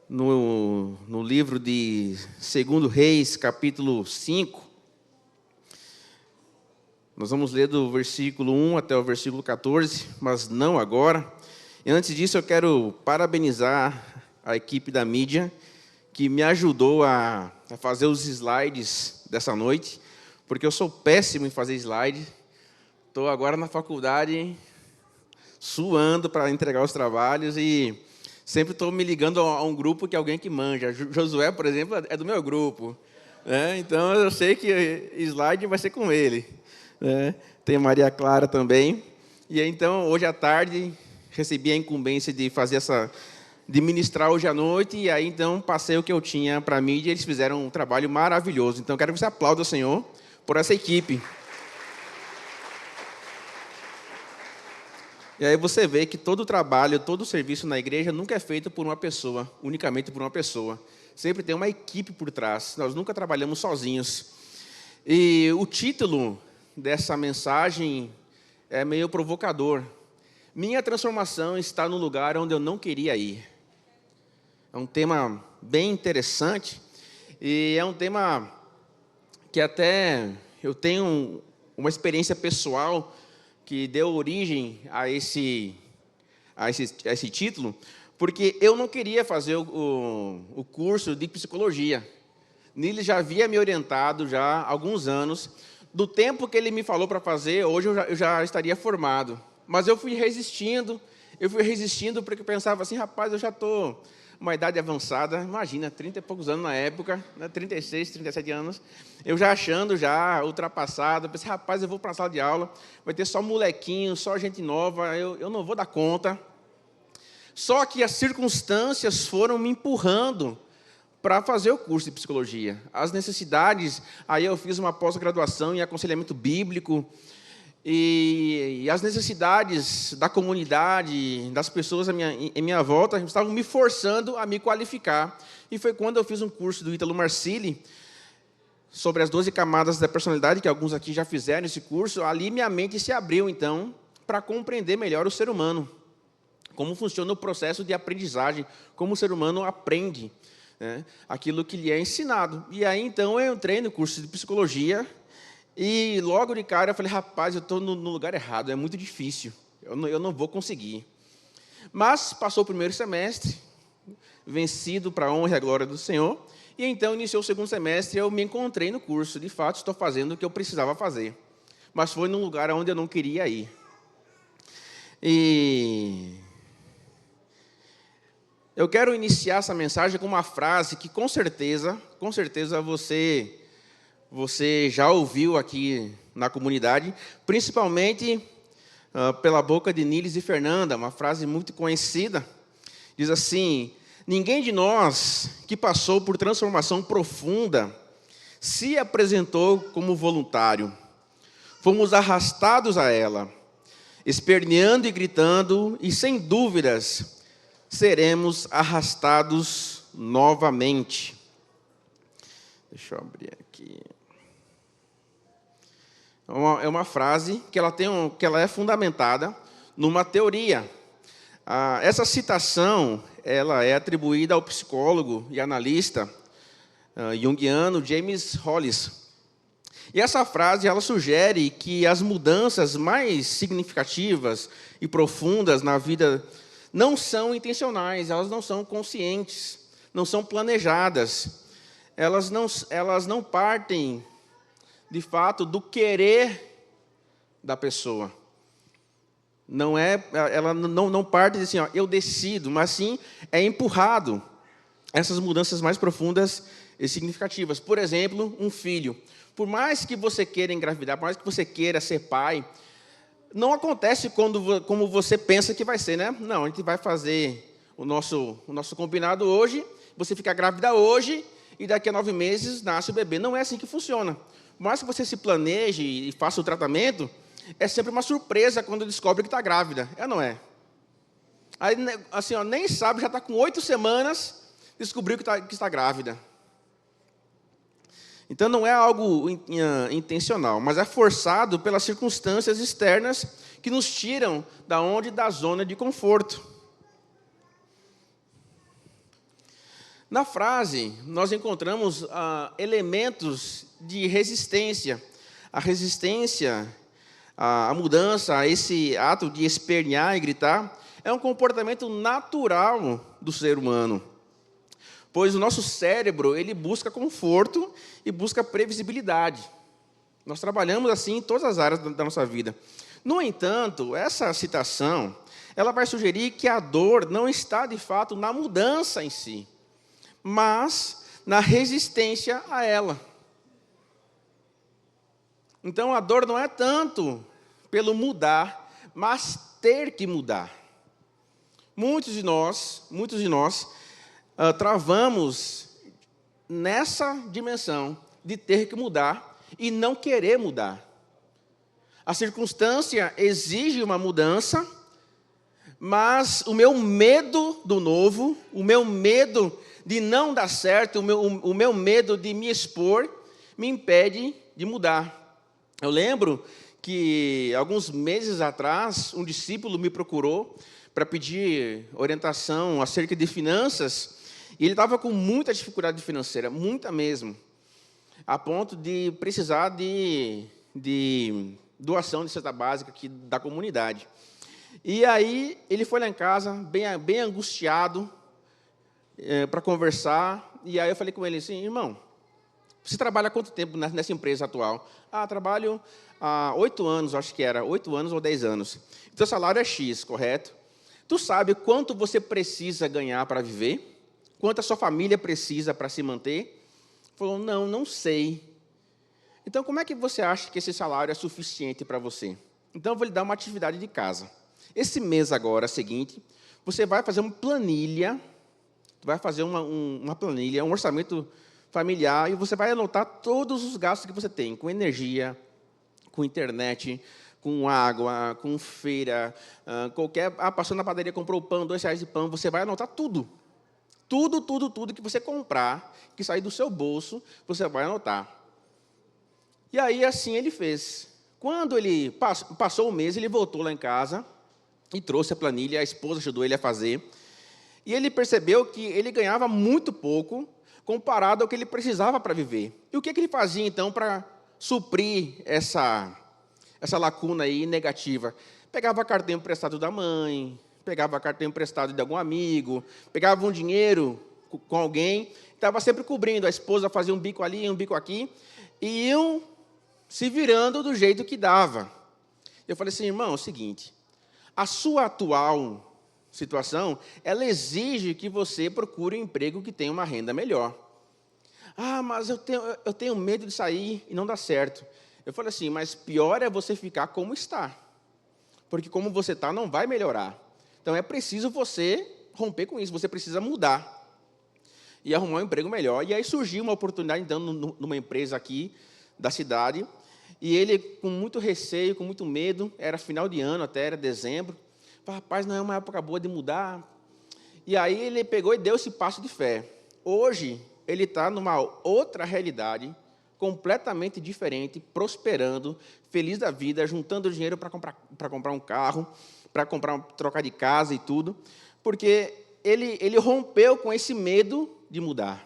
no livro de 2 Reis, capítulo 5. Nós vamos ler do versículo 1 até o versículo 14, mas não agora. E antes disso, eu quero parabenizar a equipe da mídia, que me ajudou a fazer os slides dessa noite, porque eu sou péssimo em fazer slide. Estou agora na faculdade, suando para entregar os trabalhos e sempre estou me ligando a um grupo que é alguém que manja. Josué, por exemplo, é do meu grupo, né? Então eu sei que slide vai ser com ele, né? Tem Maria Clara também. E então, hoje à tarde, recebi a incumbência de fazer de ministrar hoje à noite, e aí então passei o que eu tinha para a mídia, e eles fizeram um trabalho maravilhoso. Então quero que você aplaude o Senhor por essa equipe. E aí você vê que todo o trabalho, todo o serviço na igreja nunca é feito por uma pessoa, unicamente por uma pessoa. Sempre tem uma equipe por trás. Nós nunca trabalhamos sozinhos. E o título dessa mensagem é meio provocador. Minha transformação está no lugar onde eu não queria ir. É um tema bem interessante e é um tema que até eu tenho uma experiência pessoal que deu origem a esse título, porque eu não queria fazer o curso de psicologia. Nele já havia me orientado já há alguns anos. Do tempo que ele me falou para fazer, hoje eu já estaria formado. Mas eu fui resistindo porque eu pensava assim, rapaz, eu já estou uma idade avançada, imagina, 30 e poucos anos na época, né, 36, 37 anos, eu já achando, já ultrapassado, pensei, rapaz, eu vou para a sala de aula, vai ter só molequinho, só gente nova, eu não vou dar conta. Só que as circunstâncias foram me empurrando para fazer o curso de psicologia. As necessidades, aí eu fiz uma pós-graduação em aconselhamento bíblico, e as necessidades da comunidade, das pessoas em minha volta, estavam me forçando a me qualificar. E foi quando eu fiz um curso do Ítalo Marcilli, sobre as 12 camadas da personalidade, que alguns aqui já fizeram esse curso. Ali minha mente se abriu, então, para compreender melhor o ser humano, como funciona o processo de aprendizagem, como o ser humano aprende, né, aquilo que lhe é ensinado. E aí, então, eu entrei no curso de psicologia, e logo de cara eu falei, rapaz, eu estou no lugar errado, é muito difícil, eu não vou conseguir. Mas passou o primeiro semestre, vencido para a honra e a glória do Senhor, e então iniciou o segundo semestre, eu me encontrei no curso, de fato estou fazendo o que eu precisava fazer, mas foi num lugar onde eu não queria ir. E eu quero iniciar essa mensagem com uma frase que com certeza você já ouviu aqui na comunidade, principalmente pela boca de Niles e Fernanda, uma frase muito conhecida. Diz assim, ninguém de nós que passou por transformação profunda se apresentou como voluntário. Fomos arrastados a ela, esperneando e gritando, e sem dúvidas seremos arrastados novamente. Deixa eu abrir aqui. É uma frase que ela é fundamentada numa teoria. Essa citação ela é atribuída ao psicólogo e analista junguiano James Hollis. E essa frase ela sugere que as mudanças mais significativas e profundas na vida não são intencionais, elas não são conscientes, não são planejadas. Elas não partem, de fato, do querer da pessoa. Ela não parte de assim, ó, eu decido, mas sim é empurrado essas mudanças mais profundas e significativas. Por exemplo, um filho. Por mais que você queira engravidar, por mais que você queira ser pai, não acontece como você pensa que vai ser, né? Não, a gente vai fazer o nosso combinado hoje, você fica grávida hoje, e daqui a 9 meses nasce o bebê. Não é assim que funciona. Por mais que você se planeje e faça o tratamento, é sempre uma surpresa quando descobre que está grávida. É ou não é? Aí, assim, ó, nem sabe, já está com 8 semanas, descobriu que está grávida. Então, não é algo intencional, mas é forçado pelas circunstâncias externas que nos tiram da zona de conforto. Na frase, nós encontramos elementos de resistência. A resistência, a mudança, a esse ato de espernear e gritar, é um comportamento natural do ser humano. Pois o nosso cérebro, ele busca conforto e busca previsibilidade. Nós trabalhamos assim em todas as áreas da nossa vida. No entanto, essa citação, ela vai sugerir que a dor não está, de fato, na mudança em si, mas na resistência a ela. Então, a dor não é tanto pelo mudar, mas ter que mudar. Muitos de nós travamos nessa dimensão de ter que mudar e não querer mudar. A circunstância exige uma mudança, mas o meu medo do novo, o meu medo de não dar certo, o meu medo de me expor, me impede de mudar. Eu lembro que, alguns meses atrás, um discípulo me procurou para pedir orientação acerca de finanças, e ele estava com muita dificuldade financeira, muita mesmo, a ponto de precisar de doação de cesta básica aqui da comunidade. E aí, ele foi lá em casa, bem angustiado, para conversar, e aí eu falei com ele assim: irmão, você trabalha há quanto tempo nessa empresa atual? Trabalho há 8 anos, acho que era, 8 anos ou 10 anos. Então, o salário é X, correto? Tu sabe quanto você precisa ganhar para viver? Quanto a sua família precisa para se manter? Ele falou: não sei. Então, como é que você acha que esse salário é suficiente para você? Então, eu vou lhe dar uma atividade de casa. Esse mês agora, seguinte, você vai fazer uma planilha, um orçamento familiar, e você vai anotar todos os gastos que você tem, com energia, com internet, com água, com feira, passou na padaria, comprou pão, R$2 de pão, você vai anotar tudo. Tudo que você comprar, que sair do seu bolso, você vai anotar. E aí, assim ele fez. Quando ele passou o mês, ele voltou lá em casa e trouxe a planilha, a esposa ajudou ele a fazer. E ele percebeu que ele ganhava muito pouco comparado ao que ele precisava para viver. E o que ele fazia, então, para suprir essa lacuna aí negativa? Pegava cartão emprestado da mãe, pegava cartão emprestado de algum amigo, pegava um dinheiro com alguém, estava sempre cobrindo. A esposa fazia um bico ali, um bico aqui, e iam se virando do jeito que dava. Eu falei assim: irmão, é o seguinte, a sua atual situação, ela exige que você procure um emprego que tenha uma renda melhor. Mas eu tenho medo de sair e não dar certo. Eu falei assim: mas pior é você ficar como está, porque como você está não vai melhorar. Então é preciso você romper com isso, você precisa mudar e arrumar um emprego melhor. E aí surgiu uma oportunidade, então, numa empresa aqui da cidade, e ele, com muito receio, com muito medo, era final de ano, até era dezembro, falou: rapaz, não é uma época boa de mudar. E aí ele pegou e deu esse passo de fé. Hoje, ele está numa outra realidade, completamente diferente, prosperando, feliz da vida, juntando dinheiro para comprar um carro, para trocar de casa e tudo, porque ele rompeu com esse medo de mudar.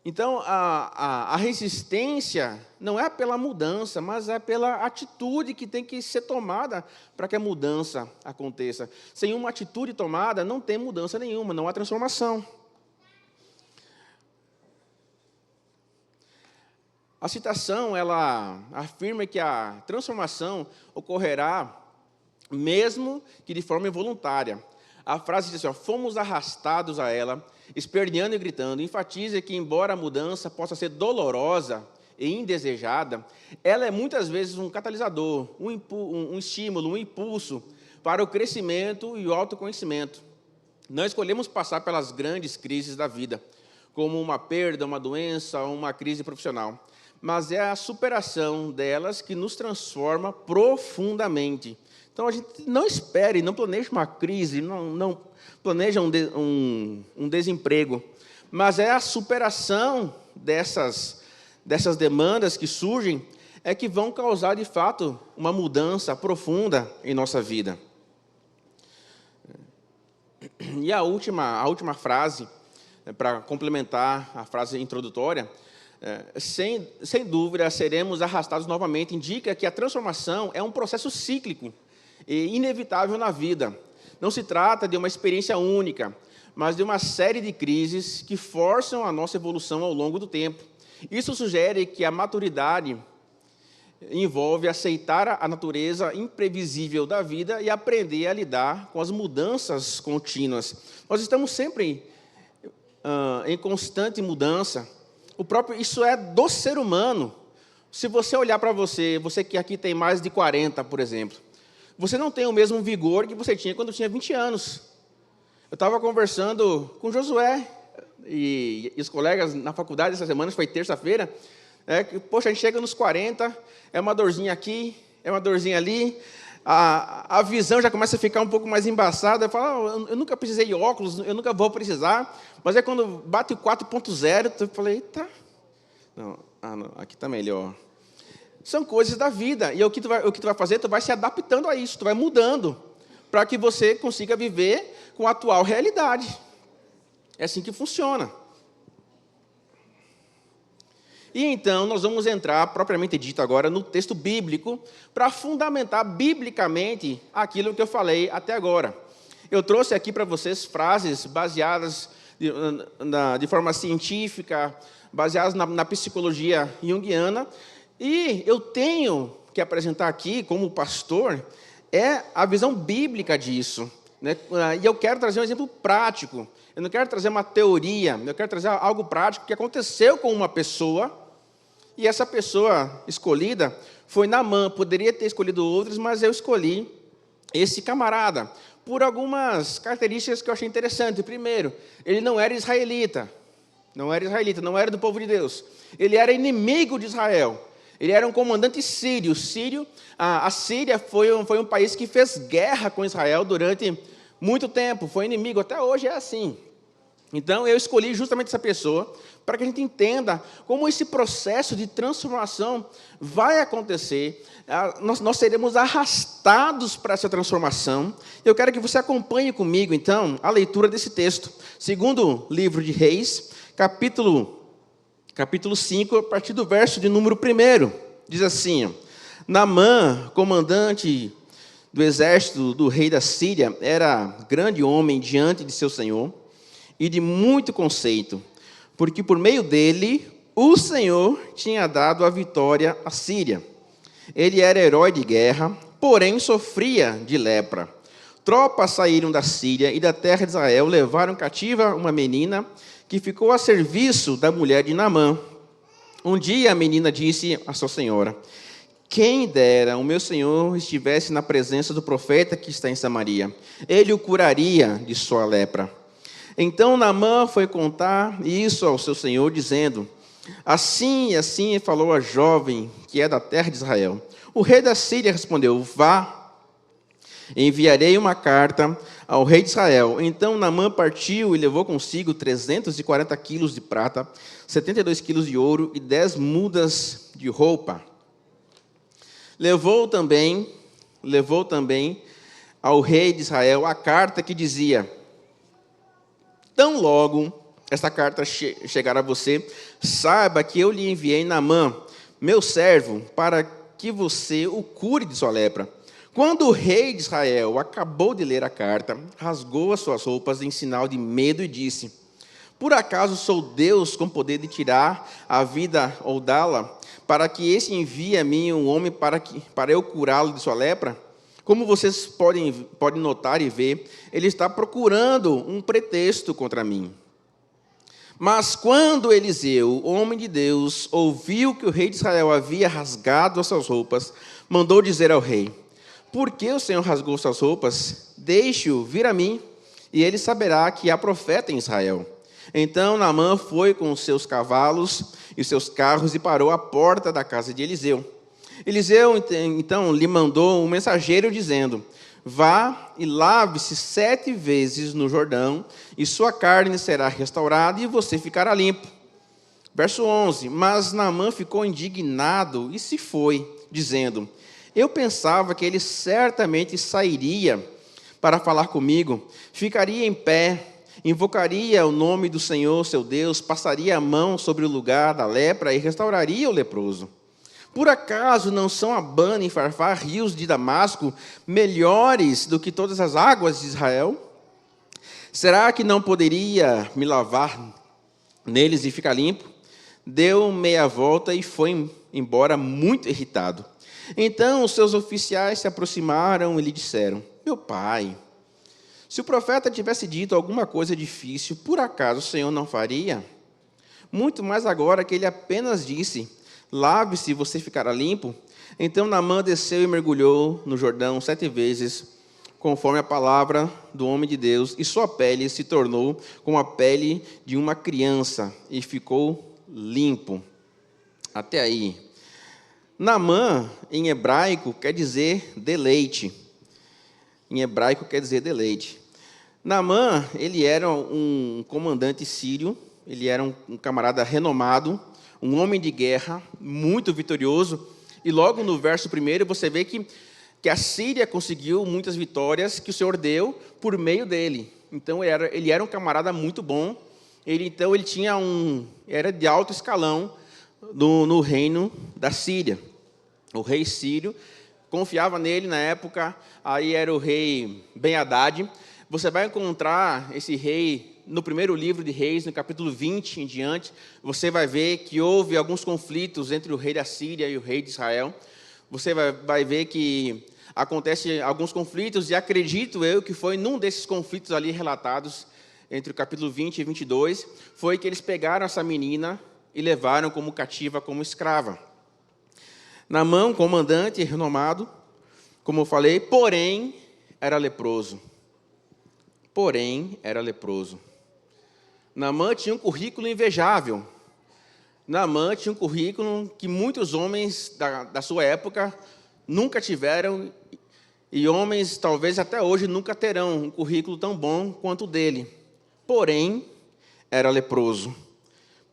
Então, a resistência não é pela mudança, mas é pela atitude que tem que ser tomada para que a mudança aconteça. Sem uma atitude tomada, não tem mudança nenhuma, não há transformação. A citação, ela afirma que a transformação ocorrerá mesmo que de forma involuntária. A frase diz assim: fomos arrastados a ela, esperneando e gritando. Enfatiza que, embora a mudança possa ser dolorosa e indesejada, ela é muitas vezes um catalisador, um estímulo, um impulso para o crescimento e o autoconhecimento. Não escolhemos passar pelas grandes crises da vida, como uma perda, uma doença, uma crise profissional, mas é a superação delas que nos transforma profundamente. Então, a gente não espere, não planeje uma crise, não planeja um desemprego, mas é a superação dessas demandas que surgem é que vão causar, de fato, uma mudança profunda em nossa vida. E a última frase, para complementar a frase introdutória, sem dúvida seremos arrastados novamente, indica que a transformação é um processo cíclico e inevitável na vida. Não se trata de uma experiência única, mas de uma série de crises que forçam a nossa evolução ao longo do tempo. Isso sugere que a maturidade envolve aceitar a natureza imprevisível da vida e aprender a lidar com as mudanças contínuas. Nós estamos sempre em constante mudança. Isso é do ser humano. Se você olhar para você que aqui tem mais de 40, por exemplo, você não tem o mesmo vigor que você tinha quando tinha 20 anos. Eu estava conversando com o Josué e os colegas na faculdade essa semana, foi terça-feira, poxa, a gente chega nos 40, é uma dorzinha aqui, é uma dorzinha ali, a visão já começa a ficar um pouco mais embaçada. Eu falo, eu nunca precisei de óculos, eu nunca vou precisar, mas é quando bate o 4.0, eu falei, eita, não, aqui está melhor. São coisas da vida, e o que tu vai fazer, tu vai se adaptando a isso, tu vai mudando, para que você consiga viver com a atual realidade. É assim que funciona. E então, nós vamos entrar, propriamente dito agora, no texto bíblico, para fundamentar biblicamente aquilo que eu falei até agora. Eu trouxe aqui para vocês frases baseadas de forma científica, baseadas na psicologia junguiana, e eu tenho que apresentar aqui, como pastor, a visão bíblica disso, né? E eu quero trazer um exemplo prático. Eu não quero trazer uma teoria, eu quero trazer algo prático que aconteceu com uma pessoa, e essa pessoa escolhida foi Naamã. Poderia ter escolhido outros, mas eu escolhi esse camarada, por algumas características que eu achei interessante. Primeiro, ele não era israelita, não era do povo de Deus. Ele era inimigo de Israel. Ele era um comandante sírio. A Síria foi um país que fez guerra com Israel durante muito tempo, foi inimigo, até hoje é assim. Então, eu escolhi justamente essa pessoa para que a gente entenda como esse processo de transformação vai acontecer. Nós seremos arrastados para essa transformação. Eu quero que você acompanhe comigo, então, a leitura desse texto. Segundo livro de Reis, capítulo 5, a partir do verso de número 1. Diz assim: Naamã, comandante do exército do rei da Síria, era grande homem diante de seu senhor e de muito conceito, porque por meio dele o Senhor tinha dado a vitória à Síria. Ele era herói de guerra, porém sofria de lepra. Tropas saíram da Síria e da terra de Israel, levaram cativa uma menina que ficou a serviço da mulher de Naamã. Um dia a menina disse à sua senhora: quem dera o meu senhor estivesse na presença do profeta que está em Samaria, ele o curaria de sua lepra. Então Naamã foi contar isso ao seu senhor, dizendo: assim e assim falou a jovem que é da terra de Israel. O rei da Síria respondeu: vá, enviarei uma carta ao rei de Israel. Então Naamã partiu e levou consigo 340 quilos de prata, 72 quilos de ouro e 10 mudas de roupa. Levou também ao rei de Israel a carta que dizia: tão logo esta carta chegar a você, saiba que eu lhe enviei Naamã, meu servo, para que você o cure de sua lepra. Quando o rei de Israel acabou de ler a carta, rasgou as suas roupas em sinal de medo e disse: por acaso sou Deus com poder de tirar a vida ou dá-la, para que esse envie a mim um homem para eu curá-lo de sua lepra? Como vocês podem notar e ver, ele está procurando um pretexto contra mim. Mas quando Eliseu, homem de Deus, ouviu que o rei de Israel havia rasgado as suas roupas, mandou dizer ao rei: por que o Senhor rasgou suas roupas? Deixe-o vir a mim, e ele saberá que há profeta em Israel. Então Naamã foi com os seus cavalos e os seus carros e parou à porta da casa de Eliseu. Eliseu, então, lhe mandou um mensageiro dizendo: vá e lave-se 7 vezes no Jordão, e sua carne será restaurada e você ficará limpo. Verso 11, mas Naamã ficou indignado e se foi, dizendo: eu pensava que ele certamente sairia para falar comigo, ficaria em pé, invocaria o nome do Senhor, seu Deus, passaria a mão sobre o lugar da lepra e restauraria o leproso. Por acaso não são Abana e Farfar, rios de Damasco, melhores do que todas as águas de Israel? Será que não poderia me lavar neles e ficar limpo? Deu meia volta e foi embora muito irritado. Então os seus oficiais se aproximaram e lhe disseram: meu pai, se o profeta tivesse dito alguma coisa difícil, por acaso o Senhor não faria? Muito mais agora que ele apenas disse: lave-se e você ficará limpo. Então Naamã desceu e mergulhou no Jordão 7 vezes, conforme a palavra do homem de Deus, e sua pele se tornou como a pele de uma criança, e ficou limpo. Até aí. Naamã, em hebraico, quer dizer deleite. Em hebraico quer dizer deleite. Naamã, ele era um comandante sírio, ele era um camarada renomado, um homem de guerra, muito vitorioso, e logo no verso 1 você vê que a Síria conseguiu muitas vitórias que o Senhor deu por meio dele. Então ele era um camarada muito bom, ele era de alto escalão no reino da Síria. O rei sírio confiava nele na época, aí era o rei Ben-Hadad. Você vai encontrar esse rei no primeiro livro de Reis, no capítulo 20 em diante. Você vai ver que houve alguns conflitos entre o rei da Síria e o rei de Israel. Você vai ver que acontecem alguns conflitos, e acredito eu que foi num desses conflitos ali relatados, entre o capítulo 20 e 22, foi que eles pegaram essa menina e levaram como cativa, como escrava. Naamã, comandante renomado, como eu falei, porém era leproso. Naamã tinha um currículo invejável. Naamã tinha um currículo que muitos homens da sua época nunca tiveram, e homens talvez até hoje nunca terão um currículo tão bom quanto o dele. Porém, era leproso.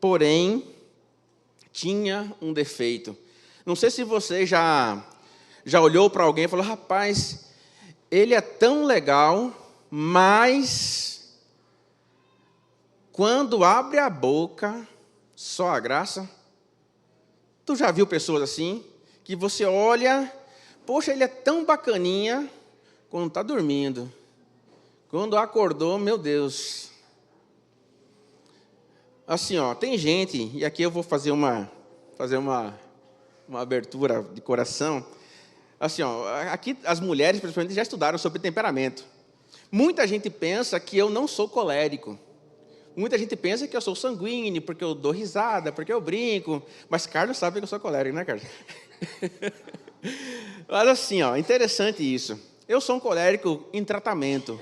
Porém, tinha um defeito. Não sei se você já olhou para alguém e falou: rapaz, ele é tão legal, mas quando abre a boca, só a graça. Tu já viu pessoas assim, que você olha, poxa, ele é tão bacaninha quando está dormindo. Quando acordou, meu Deus. Assim, tem gente, e aqui eu vou fazer uma abertura de coração. Assim, aqui as mulheres, principalmente, já estudaram sobre temperamento. Muita gente pensa que eu não sou colérico. Muita gente pensa que eu sou sanguíneo, porque eu dou risada, porque eu brinco. Mas Carlos sabe que eu sou colérico, né, Carlos? Mas assim, interessante isso. Eu sou um colérico em tratamento.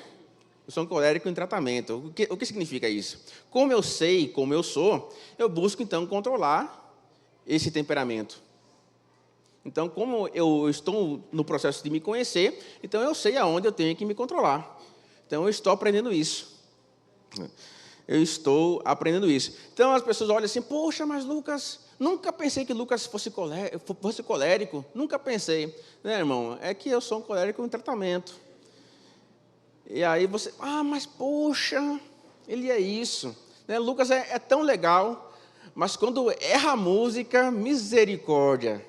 O que significa isso? Como eu sei como eu sou, eu busco, então, controlar esse temperamento. Então, como eu estou no processo de me conhecer, então eu sei aonde eu tenho que me controlar. Então, eu estou aprendendo isso. Então, as pessoas olham assim: poxa, mas Lucas, nunca pensei que Lucas fosse colérico. Nunca pensei. Né, irmão? É que eu sou um colérico em tratamento. E aí você: mas poxa, ele é isso. Né? Lucas é tão legal, mas quando erra a música, misericórdia.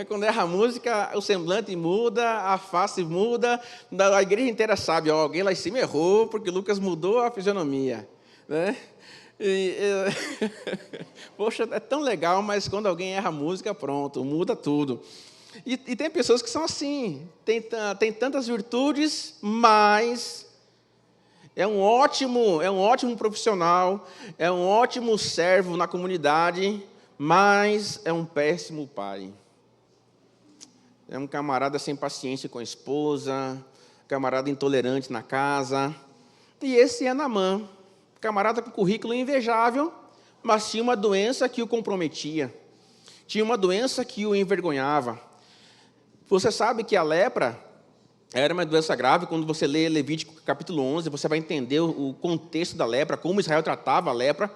Quando erra a música, o semblante muda, a face muda, a igreja inteira sabe: alguém lá em cima errou, porque Lucas mudou a fisionomia. Né? Poxa, é tão legal, mas quando alguém erra a música, pronto, muda tudo. E tem pessoas que são assim, tem tantas virtudes, mas é um ótimo profissional, é um ótimo servo na comunidade, mas é um péssimo pai. É um camarada sem paciência com a esposa, camarada intolerante na casa. E esse é Naamã, camarada com currículo invejável, mas tinha uma doença que o comprometia. Tinha uma doença que o envergonhava. Você sabe que a lepra era uma doença grave. Quando você lê Levítico capítulo 11, você vai entender o contexto da lepra, como Israel tratava a lepra.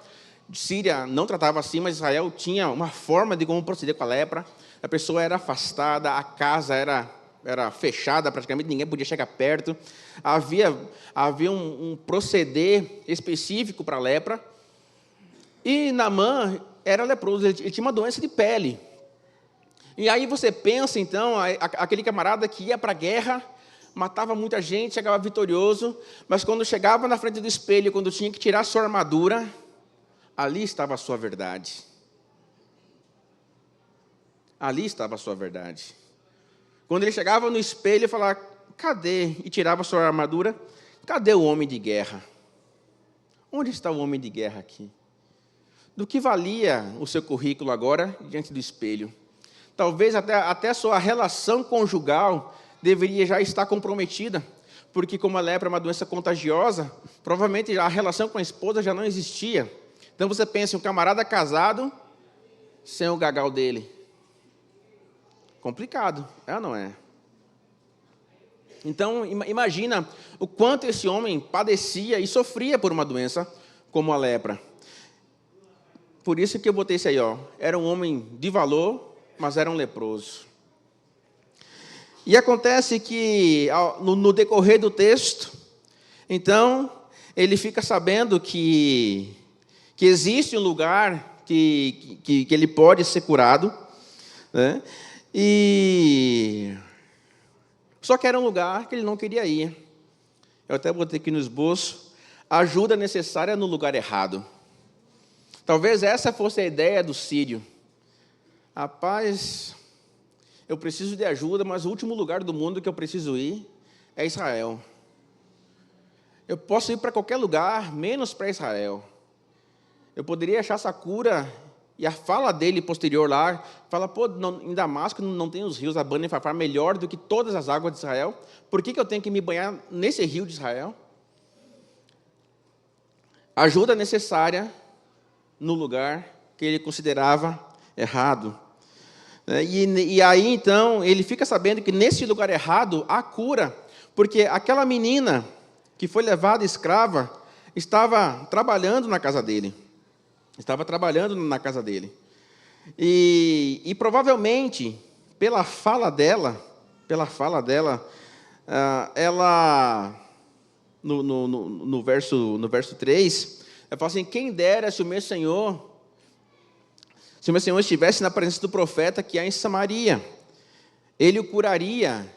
Síria não tratava assim, mas Israel tinha uma forma de como proceder com a lepra. A pessoa era afastada, a casa era era fechada, praticamente ninguém podia chegar perto. Havia um proceder específico para a lepra. E Naamã era leproso, ele tinha uma doença de pele. E aí você pensa, então, aquele camarada que ia para a guerra, matava muita gente, chegava vitorioso, mas quando chegava na frente do espelho, quando tinha que tirar sua armadura, ali estava a sua verdade. Ali estava a sua verdade. Quando ele chegava no espelho e falava, cadê? E tirava sua armadura, cadê o homem de guerra? Onde está o homem de guerra aqui? Do que valia o seu currículo agora diante do espelho? Talvez até a sua relação conjugal deveria já estar comprometida, porque como a lepra é uma doença contagiosa, provavelmente a relação com a esposa já não existia. Então você pensa, um camarada casado sem o gagal dele. Complicado, é ou não é? Então imagina o quanto esse homem padecia e sofria por uma doença como a lepra. Por isso que eu botei isso aí, ó. Era um homem de valor, mas era um leproso. E acontece que, no decorrer do texto, então, ele fica sabendo que existe um lugar que ele pode ser curado, né? Só que era um lugar que ele não queria ir. Eu até botei aqui no esboço, ajuda necessária no lugar errado. Talvez essa fosse a ideia do sírio. Rapaz, eu preciso de ajuda, mas o último lugar do mundo que eu preciso ir é Israel. Eu posso ir para qualquer lugar, menos para Israel. Eu poderia achar essa cura, e a fala dele posterior lá, fala, pô, em Damasco não tem os rios Abana e Farfar melhor do que todas as águas de Israel? Por que eu tenho que me banhar nesse rio de Israel? Ajuda necessária no lugar que ele considerava errado. E aí, então, ele fica sabendo que nesse lugar errado há cura, porque aquela menina que foi levada escrava estava trabalhando na casa dele. E provavelmente, pela fala dela, ela, no verso 3, ela fala assim, quem dera se o meu Senhor estivesse na presença do profeta que há em Samaria, ele o curaria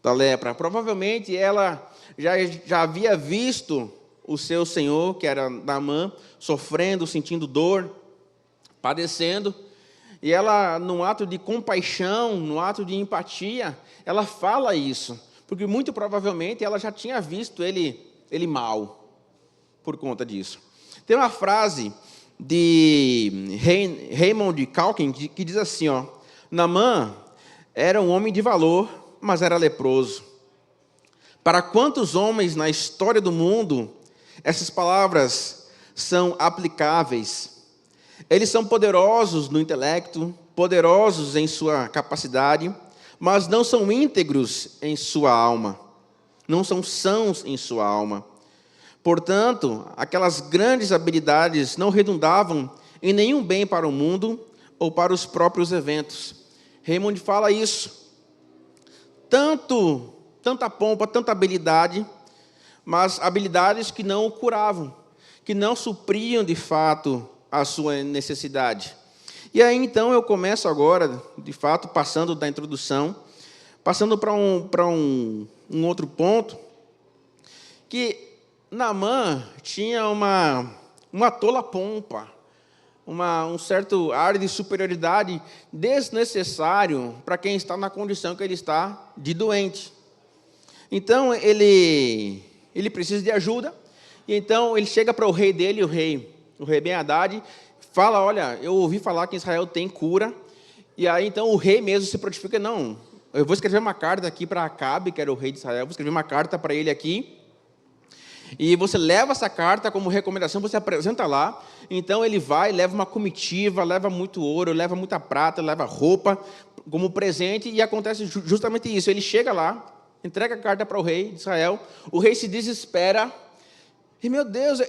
da lepra. Provavelmente ela já havia visto o seu senhor, que era Naamã, sofrendo, sentindo dor, padecendo, e ela, num ato de compaixão, num ato de empatia, ela fala isso, porque muito provavelmente ela já tinha visto ele mal, por conta disso. Tem uma frase de Raymond Calkin que diz assim, ó, Naamã era um homem de valor, mas era leproso. Para quantos homens na história do mundo essas palavras são aplicáveis? Eles são poderosos no intelecto, poderosos em sua capacidade, mas não são íntegros em sua alma, não são sãos em sua alma. Portanto, aquelas grandes habilidades não redundavam em nenhum bem para o mundo ou para os próprios eventos. Raymond fala isso. Tanta pompa, tanta habilidade, mas habilidades que não o curavam, que não supriam de fato a sua necessidade. E aí então eu começo agora, de fato, passando da introdução, passando para um outro ponto, que Naamã tinha uma tola pompa, um certo ar de superioridade desnecessário para quem está na condição que ele está de doente. Então, ele precisa de ajuda, e então ele chega para o rei dele, o rei Ben-Hadad, fala, olha, eu ouvi falar que em Israel tem cura, e aí então o rei mesmo se prontifica, não, eu vou escrever uma carta aqui para Acabe, que era o rei de Israel, vou escrever uma carta para ele aqui, e você leva essa carta como recomendação, você apresenta lá, então ele vai, leva uma comitiva, leva muito ouro, leva muita prata, leva roupa como presente, e acontece justamente isso, ele chega lá, entrega a carta para o rei de Israel, o rei se desespera, e meu Deus,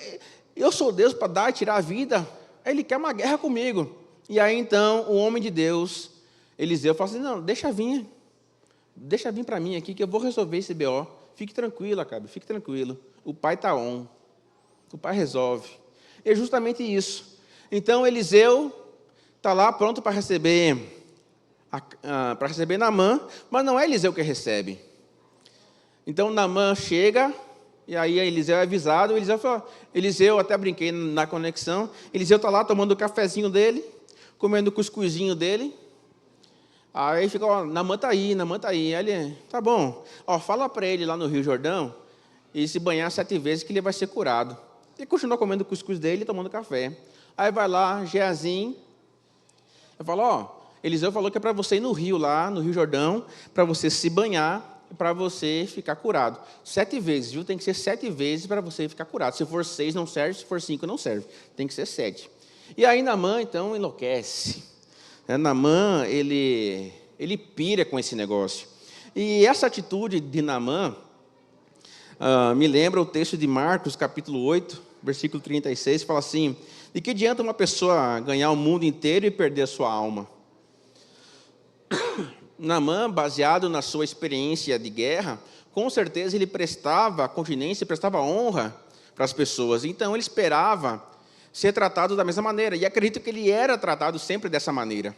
eu sou Deus para dar e tirar a vida, ele quer uma guerra comigo. E aí então o homem de Deus, Eliseu, fala assim, não, deixa vir, deixa vir para mim aqui que eu vou resolver esse BO. Fique tranquilo, Acabe, fique tranquilo. O pai está on. O pai resolve. É justamente isso. Então, Eliseu está lá pronto para receber Naamã, mas não é Eliseu que recebe. Então, Naamã chega, e aí Eliseu é avisado. Eliseu fala, Eliseu, até brinquei na conexão, Eliseu está lá tomando o cafezinho dele, comendo o cuscuzinho dele. Aí fica, ó, Naamã está aí. Aí ele, tá bom, ó, fala para ele lá no Rio Jordão, e se banhar 7 vezes que ele vai ser curado. E continua comendo o cuscuz dele e tomando café. Aí vai lá, Geazim, eu falo, ó, Eliseu falou que é para você ir no rio lá, no Rio Jordão, para você se banhar, para você ficar curado. 7 vezes, viu? Tem que ser 7 vezes para você ficar curado. Se for 6, não serve, se for 5, não serve. Tem que ser 7. E aí Naamã, então, enlouquece. Naamã, ele pira com esse negócio. E essa atitude de Naamã me lembra o texto de Marcos, capítulo 8, versículo 36, fala assim, de que adianta uma pessoa ganhar o mundo inteiro e perder a sua alma? Naamã, baseado na sua experiência de guerra, com certeza ele prestava continência, prestava honra para as pessoas. Então, ele esperava ser tratado da mesma maneira. E acredito que ele era tratado sempre dessa maneira.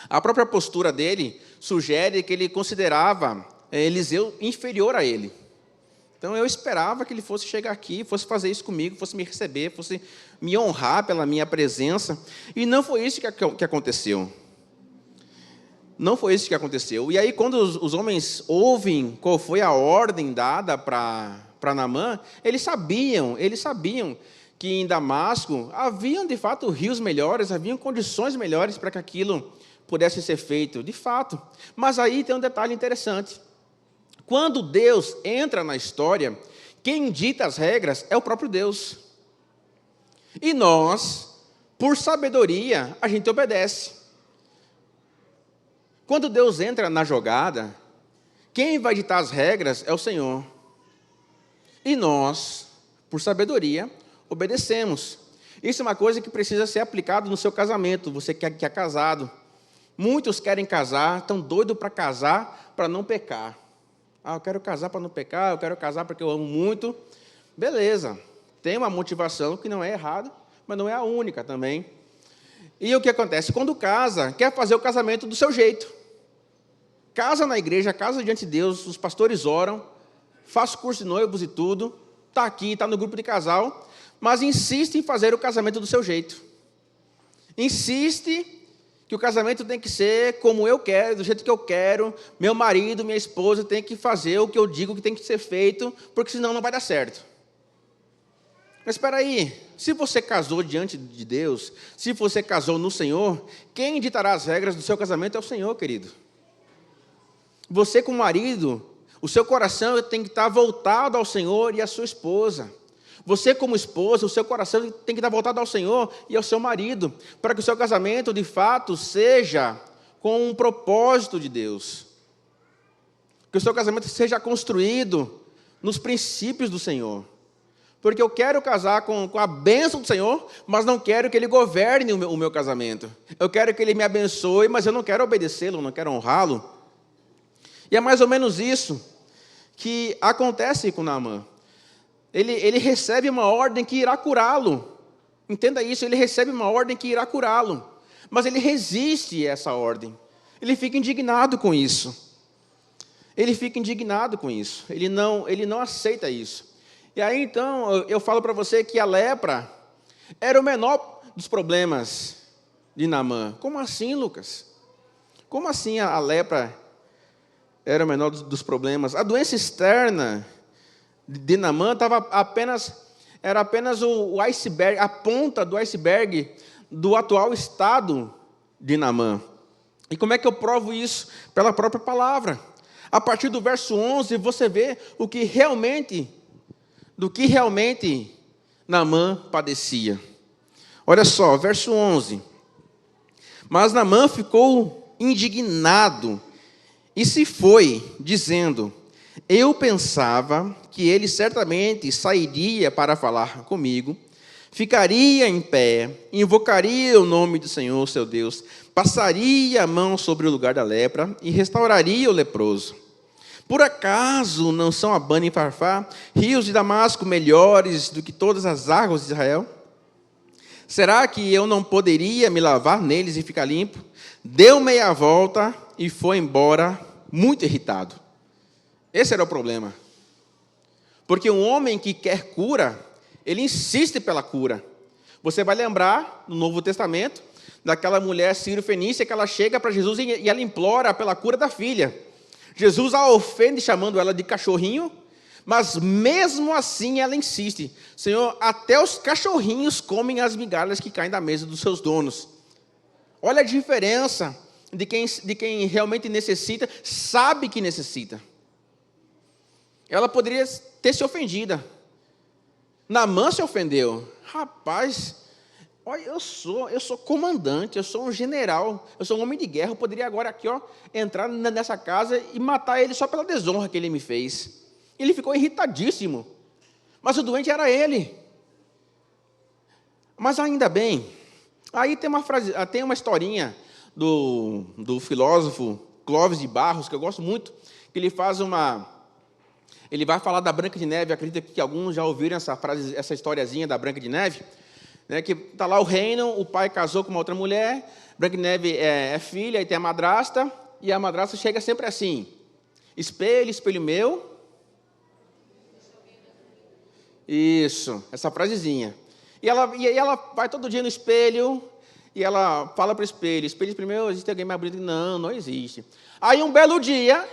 A própria postura dele sugere que ele considerava Eliseu inferior a ele. Então, eu esperava que ele fosse chegar aqui, fosse fazer isso comigo, fosse me receber, fosse me honrar pela minha presença. E não foi isso que aconteceu. Não foi isso que aconteceu. E aí, quando os homens ouvem qual foi a ordem dada para Naamã, eles sabiam que em Damasco haviam, de fato, rios melhores, haviam condições melhores para que aquilo pudesse ser feito, de fato. Mas aí tem um detalhe interessante. Quando Deus entra na história, quem dita as regras é o próprio Deus. E nós, por sabedoria, a gente obedece. Quando Deus entra na jogada, quem vai ditar as regras é o Senhor. E nós, por sabedoria, obedecemos. Isso é uma coisa que precisa ser aplicada no seu casamento. Você que é casado. Muitos querem casar, estão doidos para casar, para não pecar. Eu quero casar para não pecar, eu quero casar porque eu amo muito. Beleza, tem uma motivação que não é errada, mas não é a única também. E o que acontece? Quando casa, quer fazer o casamento do seu jeito. Casa na igreja, casa diante de Deus, os pastores oram, faz curso de noivos e tudo, está aqui, está no grupo de casal, mas insiste em fazer o casamento do seu jeito. Insiste que o casamento tem que ser como eu quero, do jeito que eu quero, meu marido, minha esposa tem que fazer o que eu digo que tem que ser feito, porque senão não vai dar certo. Mas espera aí, se você casou diante de Deus, se você casou no Senhor, quem ditará as regras do seu casamento é o Senhor, querido. Você como marido, o seu coração tem que estar voltado ao Senhor e à sua esposa. Você como esposa, o seu coração tem que estar voltado ao Senhor e ao seu marido, para que o seu casamento, de fato, seja com um propósito de Deus. Que o seu casamento seja construído nos princípios do Senhor. Porque eu quero casar com a bênção do Senhor, mas não quero que Ele governe o meu casamento. Eu quero que Ele me abençoe, mas eu não quero obedecê-lo, não quero honrá-lo. E é mais ou menos isso que acontece com Naamã. Ele recebe uma ordem que irá curá-lo. Entenda isso, ele recebe uma ordem que irá curá-lo. Mas ele resiste a essa ordem. Ele fica indignado com isso. Ele não aceita isso. E aí, então, eu falo para você que a lepra era o menor dos problemas de Naamã. Como assim, Lucas? Como assim a lepra era o menor dos problemas? A doença externa de Naamã era apenas o iceberg, a ponta do iceberg do atual estado de Naamã. E como é que eu provo isso? Pela própria palavra. A partir do verso 11, você vê do que realmente Naamã padecia. Olha só, verso 11. Mas Naamã ficou indignado e se foi, dizendo: eu pensava que ele certamente sairia para falar comigo, ficaria em pé, invocaria o nome do Senhor, seu Deus, passaria a mão sobre o lugar da lepra e restauraria o leproso. Por acaso não são Abana e Farfá, rios de Damasco, melhores do que todas as águas de Israel? Será que eu não poderia me lavar neles e ficar limpo? Deu meia volta e foi embora, muito irritado. Esse era o problema. Porque um homem que quer cura, ele insiste pela cura. Você vai lembrar, no Novo Testamento, daquela mulher sírio-fenícia que ela chega para Jesus e ela implora pela cura da filha. Jesus a ofende chamando ela de cachorrinho, mas mesmo assim ela insiste. Senhor, até os cachorrinhos comem as migalhas que caem da mesa dos seus donos. Olha a diferença de quem realmente necessita, sabe que necessita. Ela poderia ter se ofendida. Naamã se ofendeu. Rapaz, olha, eu sou comandante, eu sou um general, eu sou um homem de guerra, eu poderia agora aqui, entrar nessa casa e matar ele só pela desonra que ele me fez. Ele ficou irritadíssimo. Mas o doente era ele. Mas ainda bem, aí tem uma historinha do filósofo Clóvis de Barros, que eu gosto muito, que ele vai falar da Branca de Neve. Acredito que alguns já ouviram essa historiazinha da Branca de Neve, né, que está lá o reino, o pai casou com uma outra mulher, Branca de Neve é filha, e tem a madrasta, e a madrasta chega sempre assim, espelho, espelho meu. Isso, essa frasezinha. E ela vai todo dia no espelho, e ela fala para o espelho, espelho meu, existe alguém mais bonito? Não, não existe. Aí um belo dia,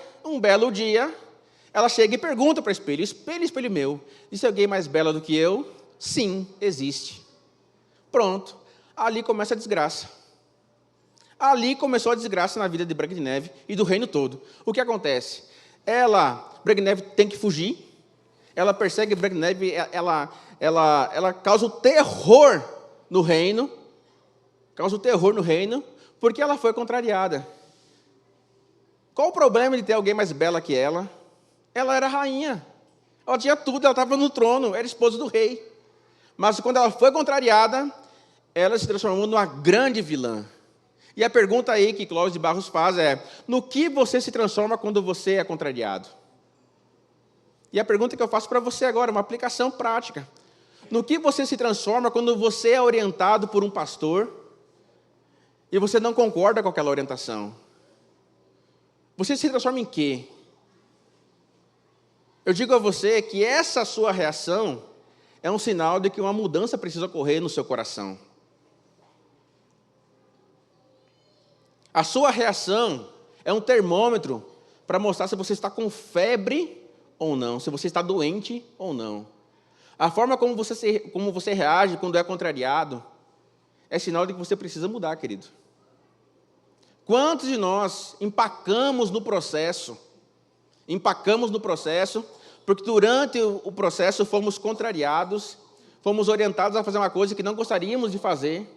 ela chega e pergunta para o espelho, espelho meu, existe alguém mais bela do que eu? Sim, existe. Pronto, ali começa a desgraça. Ali começou a desgraça na vida de Branca de Neve e do reino todo. O que acontece? Branca de Neve tem que fugir, ela persegue Branca de Neve, ela causa o terror no reino, porque ela foi contrariada. Qual o problema de ter alguém mais bela que ela? Ela era rainha, ela tinha tudo, ela estava no trono, era esposa do rei. Mas quando ela foi contrariada, ela se transformou numa grande vilã. E a pergunta aí que Clóvis de Barros faz é, no que você se transforma quando você é contrariado? E a pergunta que eu faço para você agora, uma aplicação prática. No que você se transforma quando você é orientado por um pastor e você não concorda com aquela orientação? Você se transforma em quê? Eu digo a você que essa sua reação é um sinal de que uma mudança precisa ocorrer no seu coração. A sua reação é um termômetro para mostrar se você está com febre ou não, se você está doente ou não. A forma como você reage quando é contrariado é sinal de que você precisa mudar, querido. Quantos de nós empacamos no processo, porque durante o processo fomos contrariados, fomos orientados a fazer uma coisa que não gostaríamos de fazer,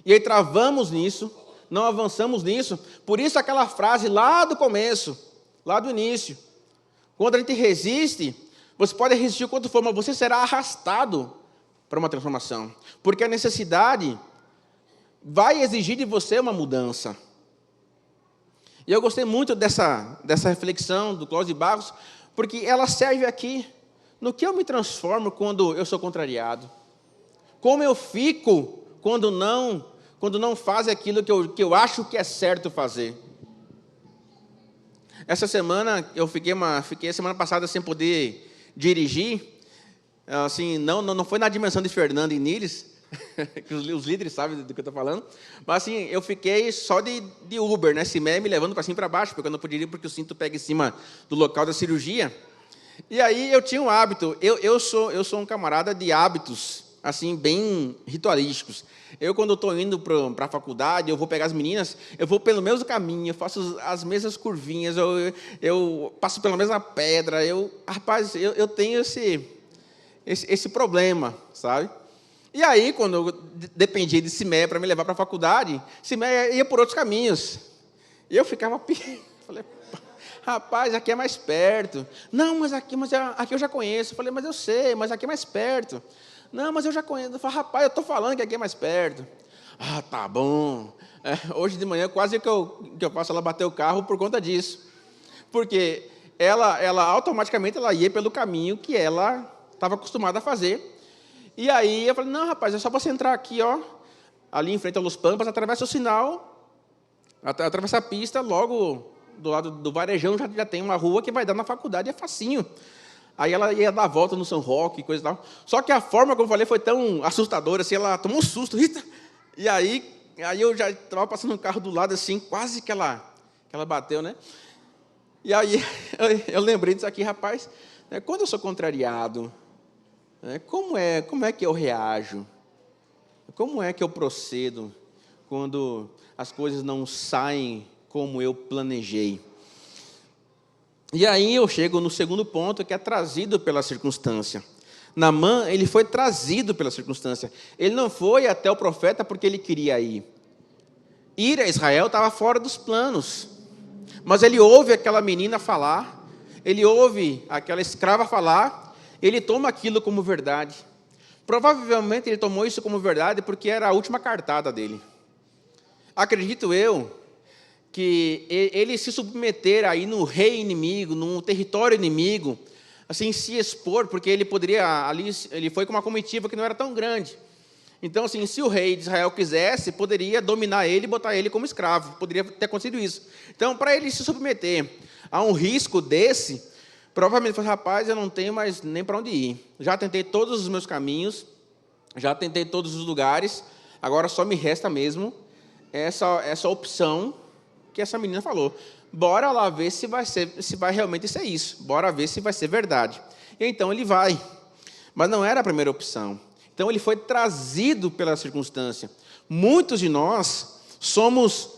e aí travamos nisso, não avançamos nisso. Por isso aquela frase lá do começo, lá do início, quando a gente resiste, você pode resistir quanto for, mas você será arrastado para uma transformação, porque a necessidade vai exigir de você uma mudança. E eu gostei muito dessa reflexão do Clóvis de Barros, porque ela serve aqui. No que eu me transformo quando eu sou contrariado? Como eu fico quando não faz aquilo que eu acho que é certo fazer? Essa semana, eu fiquei a semana passada sem poder dirigir, assim, não foi na dimensão de Fernando e Niles, que os líderes sabem do que eu estou falando, mas assim, eu fiquei só de Uber, né, Cimé me levando para cima e para baixo, porque eu não podia ir porque o cinto pega em cima do local da cirurgia. E aí eu tinha um hábito, eu sou um camarada de hábitos, assim, bem ritualísticos. Eu, quando estou indo para a faculdade, eu vou pegar as meninas, eu vou pelo mesmo caminho, eu faço as mesmas curvinhas, eu passo pela mesma pedra, rapaz, eu tenho esse problema, sabe? E aí, quando eu dependia de Cimé para me levar para a faculdade, Cimé ia por outros caminhos. E eu ficava, falei, rapaz, aqui é mais perto. Não, mas aqui eu já conheço. Eu falei, mas eu sei, mas aqui é mais perto. Não, mas eu já conheço. Eu falo, rapaz, eu estou falando que aqui é mais perto. Ah, tá bom. Hoje de manhã quase que eu faço ela bater o carro por conta disso. Porque ela automaticamente ela ia pelo caminho que ela estava acostumada a fazer. E aí eu falei, não, rapaz, é só você entrar aqui, ó, ali em frente a Los Pampas, atravessa o sinal, atravessa a pista, logo do lado do Varejão já tem uma rua que vai dar na faculdade, é facinho. Aí ela ia dar a volta no São Roque, coisa e tal. Só que a forma, como eu falei, foi tão assustadora, assim, ela tomou um susto. E aí eu já estava passando um carro do lado, assim, quase que ela bateu, né? E aí eu lembrei disso aqui, rapaz, quando eu sou contrariado, como é que eu reajo? Como é que eu procedo quando as coisas não saem como eu planejei? E aí eu chego no segundo ponto, que é trazido pela circunstância. Naamã, ele foi trazido pela circunstância. Ele não foi até o profeta porque ele queria ir. Ir a Israel estava fora dos planos. Mas ele ouve aquela menina falar, ele ouve aquela escrava falar, ele toma aquilo como verdade. Provavelmente ele tomou isso como verdade porque era a última cartada dele. Acredito eu que ele se submeter aí no rei inimigo, num território inimigo, assim, se expor, porque ele poderia, ali, ele foi com uma comitiva que não era tão grande. Então, assim, se o rei de Israel quisesse, poderia dominar ele e botar ele como escravo. Poderia ter acontecido isso. Então, para ele se submeter a um risco desse, provavelmente ele falou, rapaz, eu não tenho mais nem para onde ir. Já tentei todos os meus caminhos, já tentei todos os lugares, agora só me resta mesmo essa opção que essa menina falou. Bora lá ver se vai realmente ser isso. Bora ver se vai ser verdade. E então ele vai. Mas não era a primeira opção. Então ele foi trazido pela circunstância. Muitos de nós somos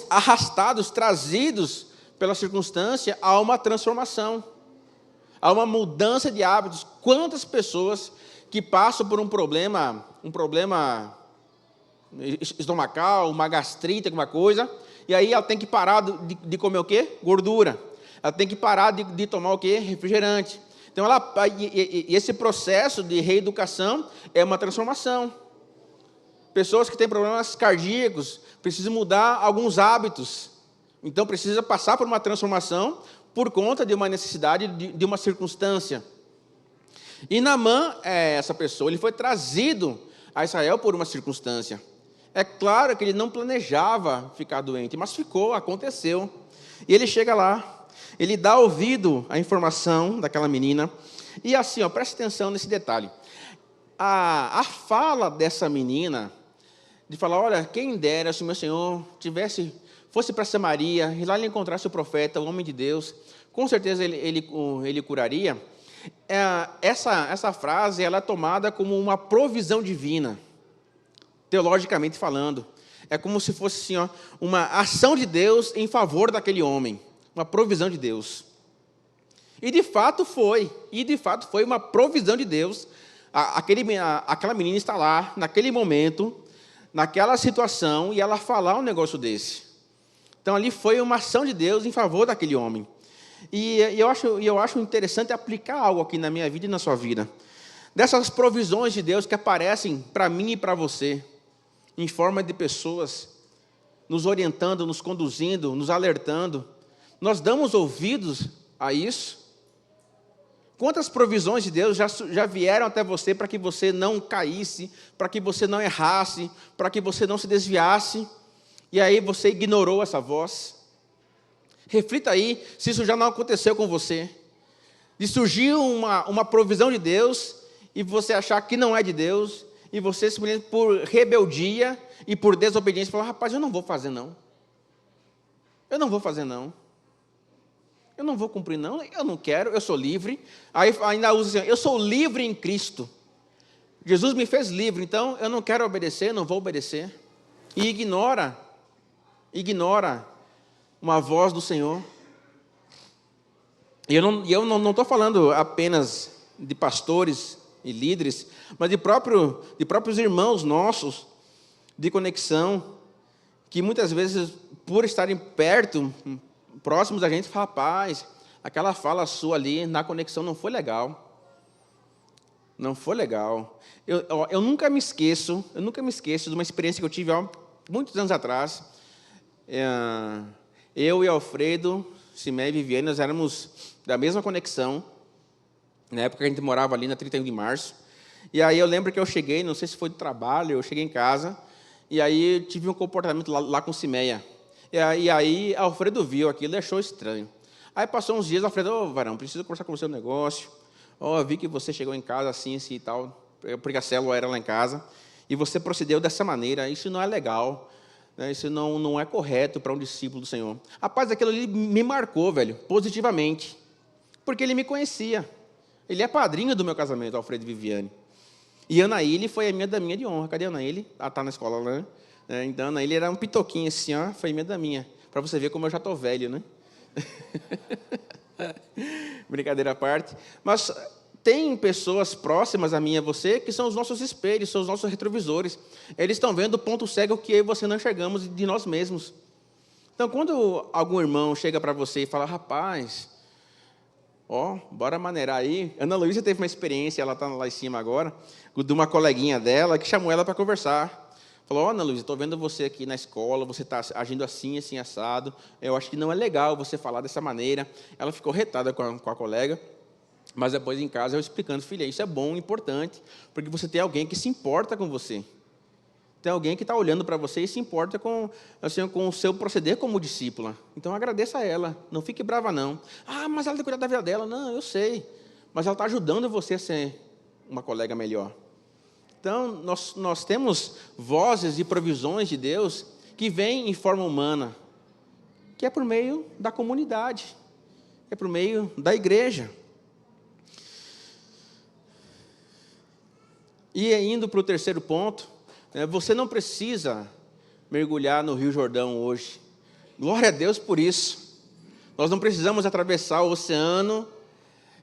arrastados, trazidos pela circunstância a uma transformação, a uma mudança de hábitos. Quantas pessoas que passam por um problema estomacal, uma gastrite, alguma coisa, e aí ela tem que parar de comer o quê? Gordura. Ela tem que parar de tomar o quê? Refrigerante. Então, esse processo de reeducação é uma transformação. Pessoas que têm problemas cardíacos precisam mudar alguns hábitos. Então, precisa passar por uma transformação por conta de uma necessidade, de uma circunstância. E Naamã é essa pessoa, ele foi trazido a Israel por uma circunstância. É claro que ele não planejava ficar doente, mas ficou, aconteceu. E ele chega lá, ele dá ouvido à informação daquela menina. E assim, preste atenção nesse detalhe. A fala dessa menina, de falar, olha, quem dera se o meu Senhor fosse para Samaria, e lá ele encontrasse o profeta, o homem de Deus, com certeza ele curaria. Essa frase ela é tomada como uma provisão divina, teologicamente falando. É como se fosse assim, uma ação de Deus em favor daquele homem, uma provisão de Deus. E de fato foi uma provisão de Deus. Aquela menina está lá, naquele momento, naquela situação, e ela falar um negócio desse. Então ali foi uma ação de Deus em favor daquele homem. E eu acho interessante aplicar algo aqui na minha vida e na sua vida. Dessas provisões de Deus que aparecem para mim e para você, em forma de pessoas, nos orientando, nos conduzindo, nos alertando. Nós damos ouvidos a isso? Quantas provisões de Deus já vieram até você para que você não caísse, para que você não errasse, para que você não se desviasse, e aí você ignorou essa voz? Reflita aí se isso já não aconteceu com você. De surgir uma provisão de Deus e você achar que não é de Deus, e você simplesmente por rebeldia e por desobediência falar, rapaz, eu não vou fazer não. Eu não vou fazer não. Eu não vou cumprir não, eu não quero, eu sou livre. Aí ainda usa assim, eu sou livre em Cristo. Jesus me fez livre, então eu não quero obedecer, não vou obedecer. E ignora uma voz do Senhor. E eu não estou falando apenas de pastores e líderes, mas de próprios irmãos nossos de conexão, que muitas vezes, por estarem perto, próximos da gente, fala, rapaz, aquela fala sua ali na conexão não foi legal. Não foi legal. Eu nunca me esqueço de uma experiência que eu tive há muitos anos atrás. Eu e Alfredo, Simé e Viviane, nós éramos da mesma conexão. Na época a gente morava ali na 31 de março. E aí eu lembro que eu cheguei, não sei se foi do trabalho, eu cheguei em casa, e aí tive um comportamento lá com Simeia. E aí Alfredo viu aquilo e achou estranho. Aí passou uns dias, Alfredo, varão, preciso conversar com você um negócio. Vi que você chegou em casa assim e tal, porque a célula era lá em casa, e você procedeu dessa maneira, isso não é legal, né? Isso não é correto para um discípulo do Senhor. Rapaz, aquilo ali me marcou, velho, positivamente, porque ele me conhecia. Ele é padrinho do meu casamento, Alfredo e Viviane. E Anaíli foi a minha daminha de honra. Cadê a Anaíli? Ela está na escola lá, né? Então, a Anaíli era um pitoquinho assim, foi minha daminha. Para você ver como eu já estou velho, né? Brincadeira à parte. Mas tem pessoas próximas a mim e a você que são os nossos espelhos, são os nossos retrovisores. Eles estão vendo o ponto cego que eu e você não enxergamos de nós mesmos. Então, quando algum irmão chega para você e fala, rapaz, bora maneirar aí. Ana Luísa teve uma experiência, ela está lá em cima agora, de uma coleguinha dela que chamou ela para conversar. Falou, Ana Luísa, estou vendo você aqui na escola, você está agindo assim, assim, assado. Eu acho que não é legal você falar dessa maneira. Ela ficou retada com a colega, mas depois em casa eu explicando, filha, isso é bom, importante, porque você tem alguém que se importa com você. Tem alguém que está olhando para você e se importa com o seu proceder como discípula. Então, agradeça a ela. Não fique brava, não. Mas ela tem que cuidar da vida dela. Não, eu sei. Mas ela está ajudando você a ser uma colega melhor. Então, nós temos vozes e provisões de Deus que vêm em forma humana, que é por meio da comunidade, é por meio da igreja. E indo para o terceiro ponto, você não precisa mergulhar no Rio Jordão hoje. Glória a Deus por isso. Nós não precisamos atravessar o oceano.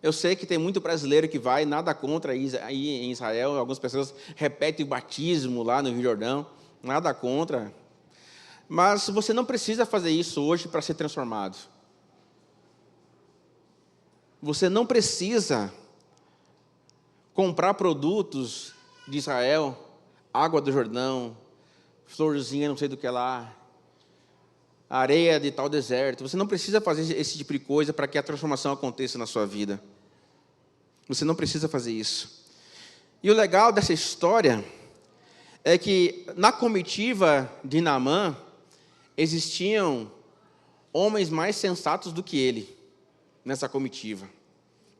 Eu sei que tem muito brasileiro que vai, nada contra aí em Israel. Algumas pessoas repetem o batismo lá no Rio Jordão. Nada contra. Mas você não precisa fazer isso hoje para ser transformado. Você não precisa comprar produtos de Israel, água do Jordão, florzinha não sei do que lá, areia de tal deserto. Você não precisa fazer esse tipo de coisa para que a transformação aconteça na sua vida. Você não precisa fazer isso. E o legal dessa história é que na comitiva de Naamã existiam homens mais sensatos do que ele nessa comitiva.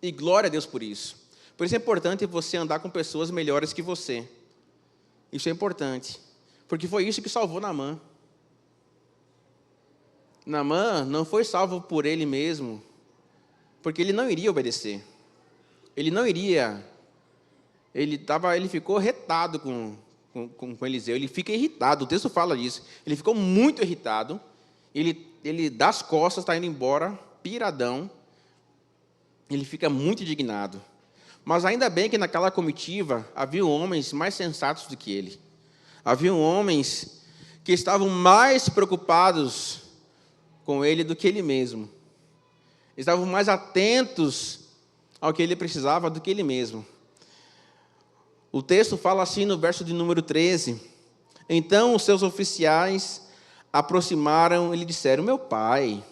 E glória a Deus por isso. Por isso é importante você andar com pessoas melhores que você. Isso é importante, porque foi isso que salvou Naamã. Naamã não foi salvo por ele mesmo, porque ele não iria obedecer. Ele não iria. Ele ficou retado com Eliseu. Ele fica irritado. O texto fala disso. Ele ficou muito irritado. Ele dá as costas, está indo embora, piradão. Ele fica muito indignado. Mas ainda bem que naquela comitiva havia homens mais sensatos do que ele. Havia homens que estavam mais preocupados com ele do que ele mesmo. Estavam mais atentos ao que ele precisava do que ele mesmo. O texto fala assim no verso de número 13. Então os seus oficiais aproximaram e lhe disseram, meu pai,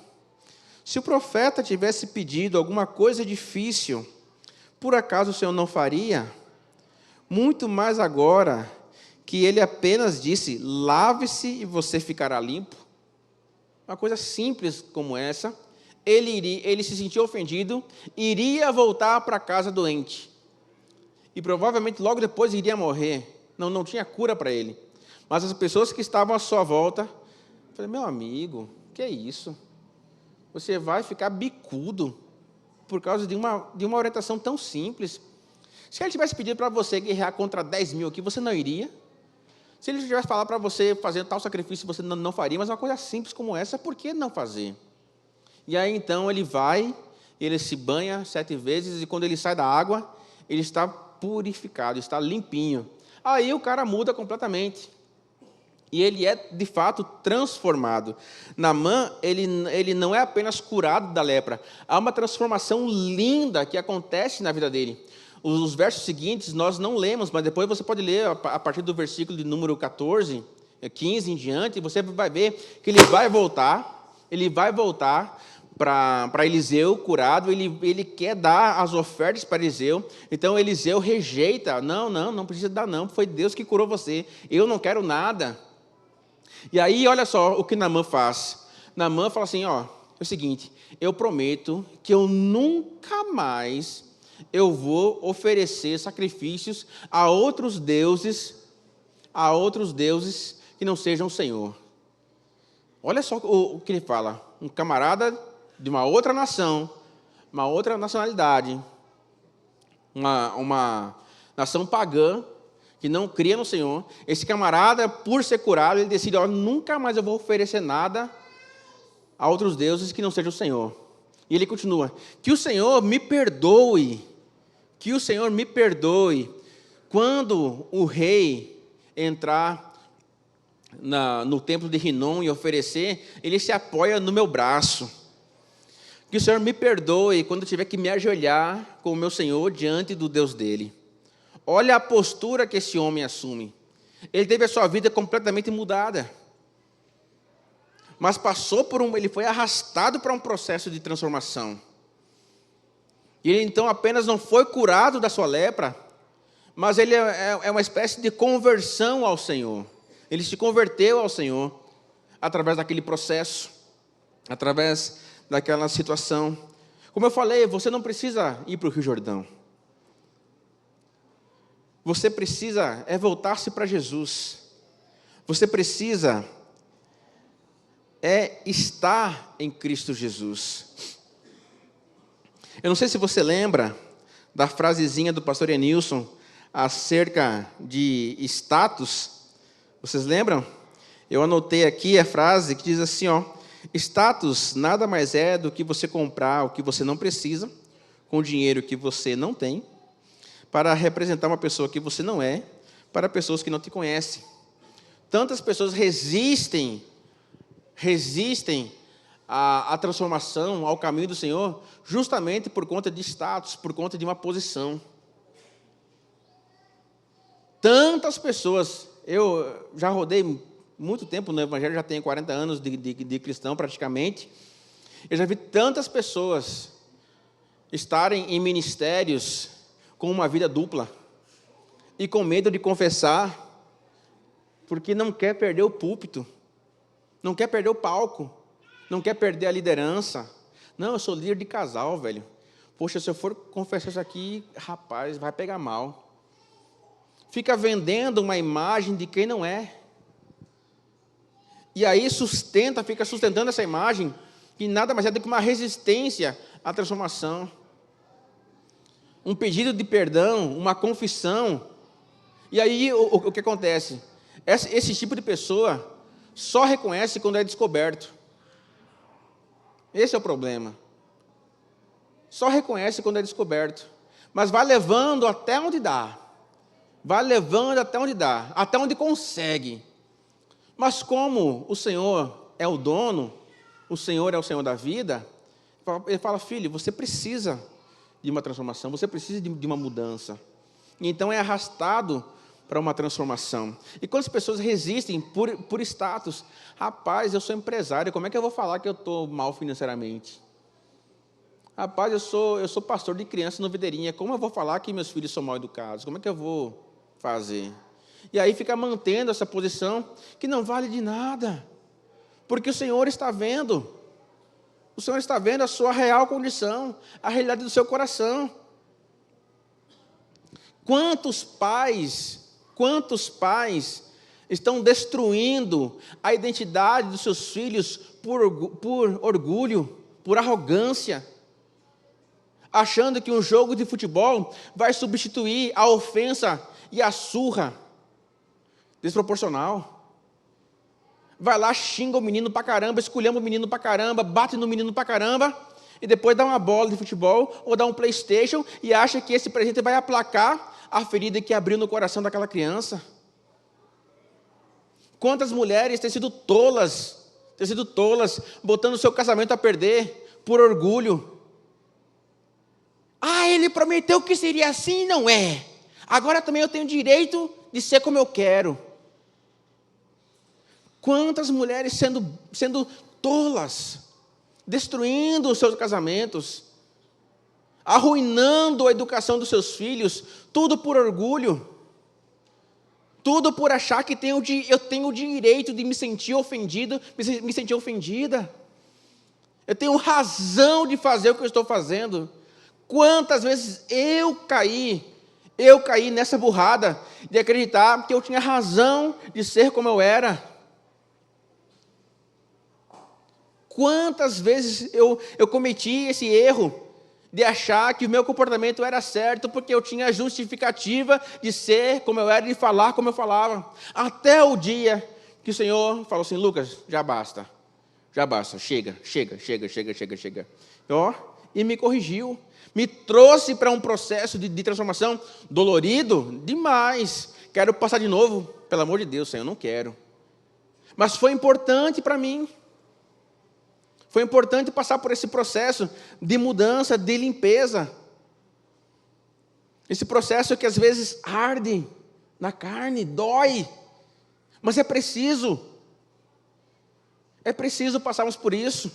se o profeta tivesse pedido alguma coisa difícil, por acaso o Senhor não faria? Muito mais agora que ele apenas disse, lave-se e você ficará limpo. Uma coisa simples como essa, ele se sentiu ofendido, iria voltar para casa doente. E provavelmente logo depois iria morrer. Não tinha cura para ele. Mas as pessoas que estavam à sua volta, falei, meu amigo, que é isso? Você vai ficar bicudo por causa de uma orientação tão simples. Se ele tivesse pedido para você guerrear contra 10 mil aqui, você não iria? Se ele tivesse falado para você fazer tal sacrifício, você não faria, mas uma coisa simples como essa, por que não fazer? E aí, então, ele vai, ele se banha 7 vezes, e quando ele sai da água, ele está purificado, está limpinho. Aí o cara muda completamente. E ele é, de fato, transformado. Naamã, ele não é apenas curado da lepra. Há uma transformação linda que acontece na vida dele. Os versos seguintes nós não lemos, mas depois você pode ler a partir do versículo de número 14, 15 em diante, você vai ver que ele vai voltar para Eliseu curado, ele quer dar as ofertas para Eliseu, então Eliseu rejeita, não precisa dar não, foi Deus que curou você, eu não quero nada. E aí olha só o que Naamã faz, Naamã fala assim, é o seguinte, eu prometo que eu nunca mais eu vou oferecer sacrifícios a outros deuses que não sejam o Senhor. Olha só o que ele fala, um camarada de uma outra nação, uma outra nacionalidade, uma nação pagã, que não cria no Senhor, esse camarada, por ser curado, ele decide, nunca mais eu vou oferecer nada a outros deuses que não sejam o Senhor. E ele continua, que o Senhor me perdoe, quando o rei entrar no templo de Rinom e oferecer, ele se apoia no meu braço. Que o Senhor me perdoe quando eu tiver que me ajoelhar com o meu Senhor diante do Deus dele. Olha a postura que esse homem assume. Ele teve a sua vida completamente mudada. Mas ele foi arrastado para um processo de transformação. E ele então apenas não foi curado da sua lepra, mas ele é uma espécie de conversão ao Senhor. Ele se converteu ao Senhor através daquele processo, através daquela situação. Como eu falei, você não precisa ir para o Rio Jordão. Você precisa voltar-se para Jesus. Você precisa estar em Cristo Jesus. Eu não sei se você lembra da frasezinha do pastor Enilson acerca de status. Vocês lembram? Eu anotei aqui a frase que diz assim, status nada mais é do que você comprar o que você não precisa, com dinheiro que você não tem, para representar uma pessoa que você não é, para pessoas que não te conhecem. Tantas pessoas resistem à transformação, ao caminho do Senhor, justamente por conta de status, por conta de uma posição. Tantas pessoas, eu já rodei muito tempo no Evangelho, já tenho 40 anos de cristão praticamente, eu já vi tantas pessoas estarem em ministérios com uma vida dupla, e com medo de confessar, porque não quer perder o púlpito, não quer perder o palco, não quer perder a liderança. Não, eu sou líder de casal, velho. Poxa, se eu for confessar isso aqui, rapaz, vai pegar mal. Fica vendendo uma imagem de quem não é. E aí fica sustentando essa imagem, que nada mais é do que uma resistência à transformação. Um pedido de perdão, uma confissão. E aí o que acontece? Esse tipo de pessoa só reconhece quando é descoberto. Esse é o problema. Só reconhece quando é descoberto. Mas vai levando até onde dá. Até onde consegue. Mas como o Senhor é o dono, o Senhor é o Senhor da vida, ele fala, filho, você precisa de uma transformação, você precisa de uma mudança. E então é arrastado para uma transformação. E quando as pessoas resistem por status, rapaz, eu sou empresário, como é que eu vou falar que eu estou mal financeiramente? Rapaz, eu sou pastor de criança no Videirinha, como eu vou falar que meus filhos são mal educados? Como é que eu vou fazer? E aí fica mantendo essa posição que não vale de nada, porque o Senhor está vendo. O Senhor está vendo a sua real condição, a realidade do seu coração. Quantos pais estão destruindo a identidade dos seus filhos por orgulho, por arrogância, achando que um jogo de futebol vai substituir a ofensa e a surra desproporcional. Vai lá, xinga o menino pra caramba, esculhamba o menino pra caramba, bate no menino pra caramba, e depois dá uma bola de futebol ou dá um PlayStation e acha que esse presente vai aplacar a ferida que abriu no coração daquela criança. Quantas mulheres têm sido tolas, botando o seu casamento a perder por orgulho. Ah, ele prometeu que seria assim, não é. Agora também eu tenho direito de ser como eu quero. Quantas mulheres sendo tolas, destruindo os seus casamentos, arruinando a educação dos seus filhos, tudo por orgulho, tudo por achar que eu tenho o direito de me sentir ofendido, me sentir ofendida. Eu tenho razão de fazer o que eu estou fazendo. Quantas vezes eu caí nessa burrada de acreditar que eu tinha razão de ser como eu era. Quantas vezes eu cometi esse erro de achar que o meu comportamento era certo porque eu tinha justificativa de ser como eu era, de falar como eu falava. Até o dia que o Senhor falou assim: Lucas, já basta, chega. E me corrigiu, me trouxe para um processo de transformação dolorido demais. Quero passar de novo, pelo amor de Deus, Senhor, não quero. Mas foi importante para mim. Foi importante passar por esse processo de mudança, de limpeza. Esse processo que às vezes arde na carne, dói. Mas é preciso. É preciso passarmos por isso.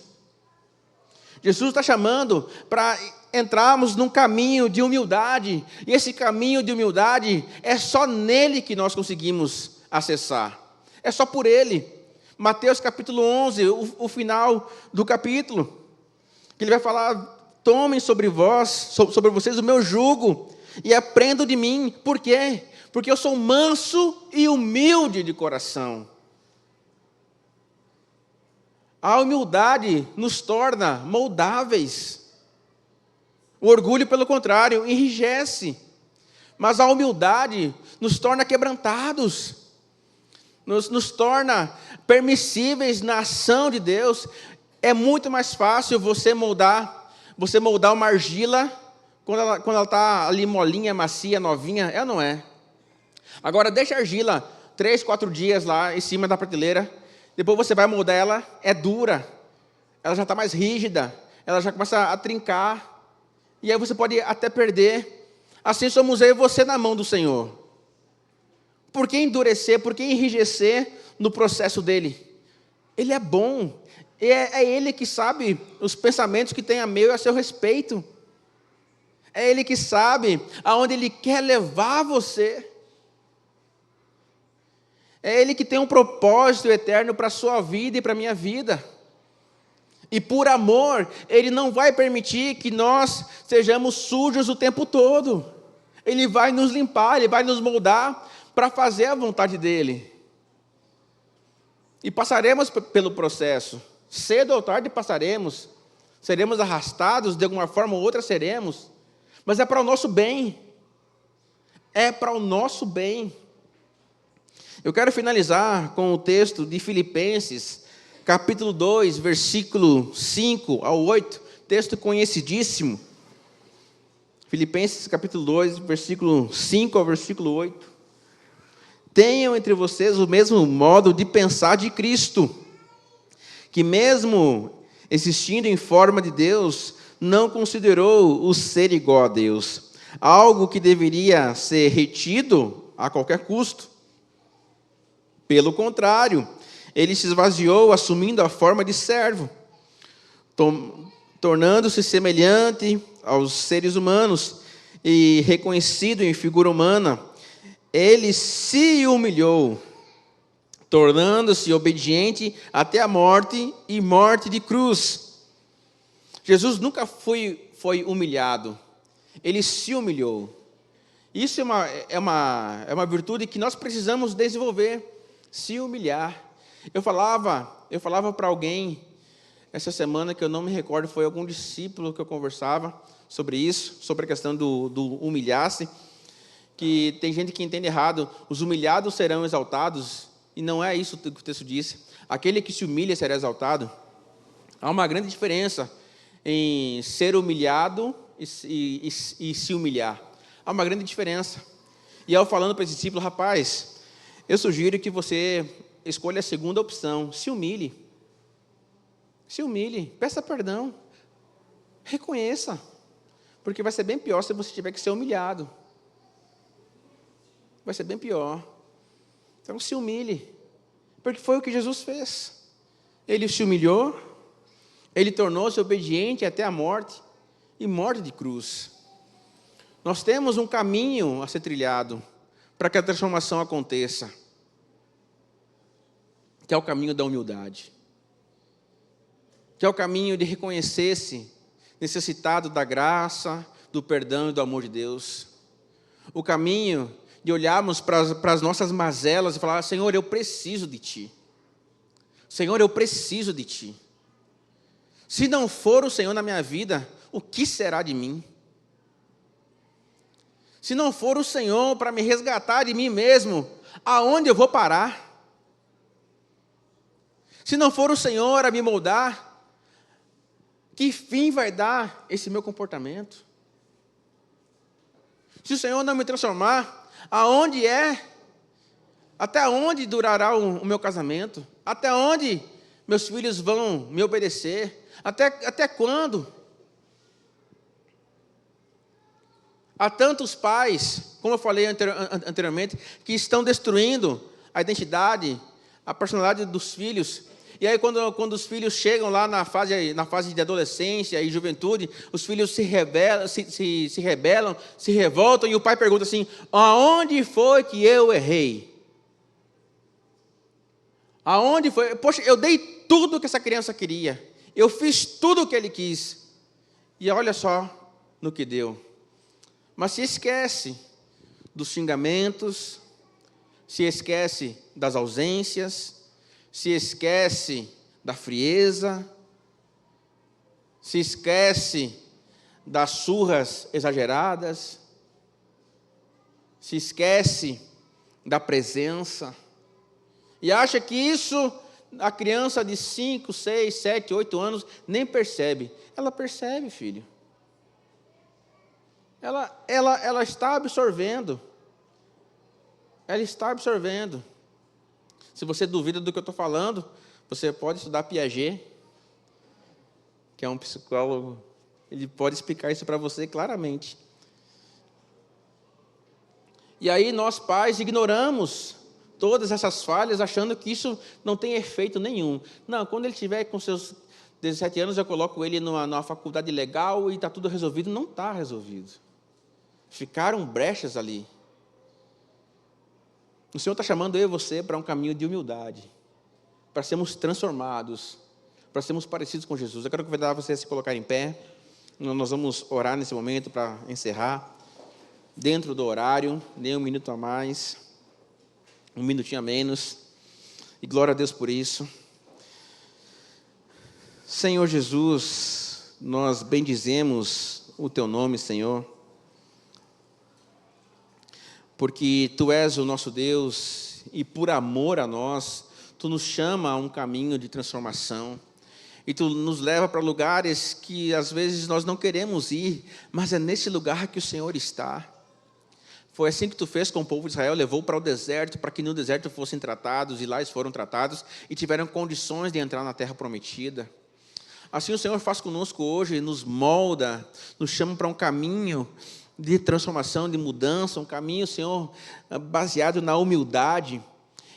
Jesus está chamando para entrarmos num caminho de humildade. E esse caminho de humildade é só nele que nós conseguimos acessar. É só por ele. Mateus capítulo 11, o final do capítulo, que ele vai falar: tomem sobre vocês o meu jugo, e aprendam de mim. Por quê? Porque eu sou manso e humilde de coração. A humildade nos torna moldáveis. O orgulho, pelo contrário, enrijece. Mas a humildade nos torna quebrantados. Nos torna permissíveis na ação de Deus. É muito mais fácil você moldar uma argila quando ela está ali molinha, macia, novinha, é ou não é? Agora deixa a argila 3, 4 dias lá em cima da prateleira, depois você vai moldar ela, é dura, ela já está mais rígida, ela já começa a trincar, e aí você pode até perder. Assim somos eu e você na mão do Senhor. Por que endurecer, por que enrijecer no processo dele? Ele é bom, é ele que sabe os pensamentos que tem a meu e a seu respeito. É ele que sabe aonde ele quer levar você. É ele que tem um propósito eterno para a sua vida e para a minha vida. E por amor, ele não vai permitir que nós sejamos sujos o tempo todo. Ele vai nos limpar, ele vai nos moldar para fazer a vontade dele. E passaremos pelo processo. Cedo ou tarde passaremos. Seremos arrastados, de alguma forma ou outra seremos. Mas é para o nosso bem. É para o nosso bem. Eu quero finalizar com o texto de Filipenses, capítulo 2, versículo 5 ao 8. Texto conhecidíssimo. Filipenses, capítulo 2, versículo 5 ao versículo 8. Tenham entre vocês o mesmo modo de pensar de Cristo, que mesmo existindo em forma de Deus, não considerou o ser igual a Deus, algo que deveria ser retido a qualquer custo. Pelo contrário, ele se esvaziou, assumindo a forma de servo, tornando-se semelhante aos seres humanos e reconhecido em figura humana. Ele se humilhou, tornando-se obediente até a morte e morte de cruz. Jesus nunca foi humilhado, ele se humilhou. Isso é uma virtude que nós precisamos desenvolver, se humilhar. Eu falava para alguém essa semana, que eu não me recordo, foi algum discípulo que eu conversava sobre isso, sobre a questão do humilhar-se, que tem gente que entende errado: os humilhados serão exaltados, e não é isso que o texto disse. Aquele que se humilha será exaltado. Há uma grande diferença em ser humilhado e se humilhar. Há uma grande diferença. E eu falando para esse discípulo: rapaz, eu sugiro que você escolha a segunda opção, se humilhe. Se humilhe, peça perdão, reconheça. Porque vai ser bem pior se você tiver que ser humilhado. Vai ser bem pior. Então se humilhe. Porque foi o que Jesus fez. Ele se humilhou, ele tornou-se obediente até a morte, e morte de cruz. Nós temos um caminho a ser trilhado para que a transformação aconteça, que é o caminho da humildade, que é o caminho de reconhecer-se necessitado da graça, do perdão e do amor de Deus, o caminho de olharmos para as nossas mazelas e falar: Senhor, eu preciso de Ti. Senhor, eu preciso de Ti. Se não for o Senhor na minha vida, o que será de mim? Se não for o Senhor para me resgatar de mim mesmo, aonde eu vou parar? Se não for o Senhor a me moldar, que fim vai dar esse meu comportamento? Se o Senhor não me transformar, até onde durará o meu casamento? Até onde meus filhos vão me obedecer? Até quando? Há tantos pais, como eu falei anteriormente, que estão destruindo a identidade, a personalidade dos filhos. E aí, quando os filhos chegam lá na fase de adolescência e juventude, os filhos se rebelam, se revoltam, e o pai pergunta assim: aonde foi que eu errei? Aonde foi? Poxa, eu dei tudo que essa criança queria. Eu fiz tudo o que ele quis. E olha só no que deu. Mas se esquece dos xingamentos, se esquece das ausências, se esquece da frieza, se esquece das surras exageradas, se esquece da presença, e acha que isso a criança de 5, 6, 7, 8 anos nem percebe. Ela percebe, filho. Ela está absorvendo. Ela está absorvendo. Se você duvida do que eu estou falando, você pode estudar Piaget, que é um psicólogo. Ele pode explicar isso para você claramente. E aí nós pais ignoramos todas essas falhas, achando que isso não tem efeito nenhum. Não, quando ele estiver com seus 17 anos, eu coloco ele numa faculdade legal e está tudo resolvido. Não está resolvido. Ficaram brechas ali. O Senhor está chamando eu e você para um caminho de humildade, para sermos transformados, para sermos parecidos com Jesus. Eu quero convidar você a se colocar em pé. Nós vamos orar nesse momento para encerrar, dentro do horário, nem um minuto a mais, um minutinho a menos, e glória a Deus por isso. Senhor Jesus, nós bendizemos o Teu nome, Senhor, porque Tu és o nosso Deus, e por amor a nós, Tu nos chama a um caminho de transformação, e Tu nos leva para lugares que às vezes nós não queremos ir, mas é nesse lugar que o Senhor está. Foi assim que Tu fez com o povo de Israel, levou para o deserto, para que no deserto fossem tratados, e lá eles foram tratados, e tiveram condições de entrar na terra prometida. Assim o Senhor faz conosco hoje, nos molda, nos chama para um caminho de transformação, de mudança, um caminho, Senhor, baseado na humildade.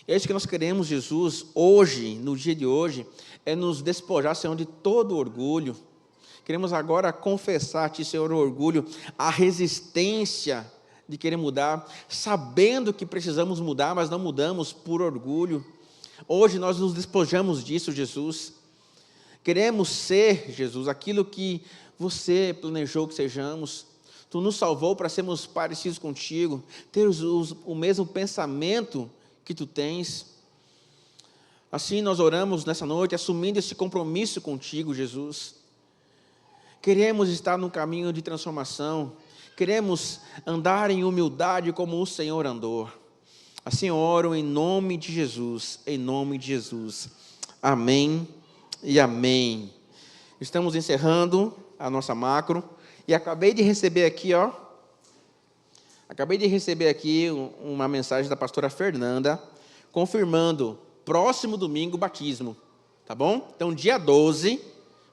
É isso que nós queremos, Jesus, hoje, no dia de hoje, é nos despojar, Senhor, de todo orgulho. Queremos agora confessar a Ti, Senhor, o orgulho, a resistência de querer mudar, sabendo que precisamos mudar, mas não mudamos por orgulho. Hoje nós nos despojamos disso, Jesus. Queremos ser, Jesus, aquilo que Você planejou que sejamos. Tu nos salvou para sermos parecidos contigo, ter o mesmo pensamento que Tu tens. Assim nós oramos nessa noite, assumindo esse compromisso contigo, Jesus. Queremos estar num caminho de transformação, queremos andar em humildade como o Senhor andou. Assim eu oro em nome de Jesus, em nome de Jesus. Amém e amém. Estamos encerrando a nossa macro. E acabei de receber aqui uma mensagem da pastora Fernanda, confirmando, próximo domingo, batismo, tá bom? Então, dia 12,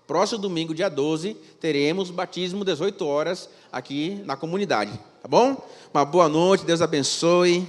Próximo domingo, dia 12, teremos batismo 18 horas aqui na comunidade. Tá bom? Uma boa noite, Deus abençoe.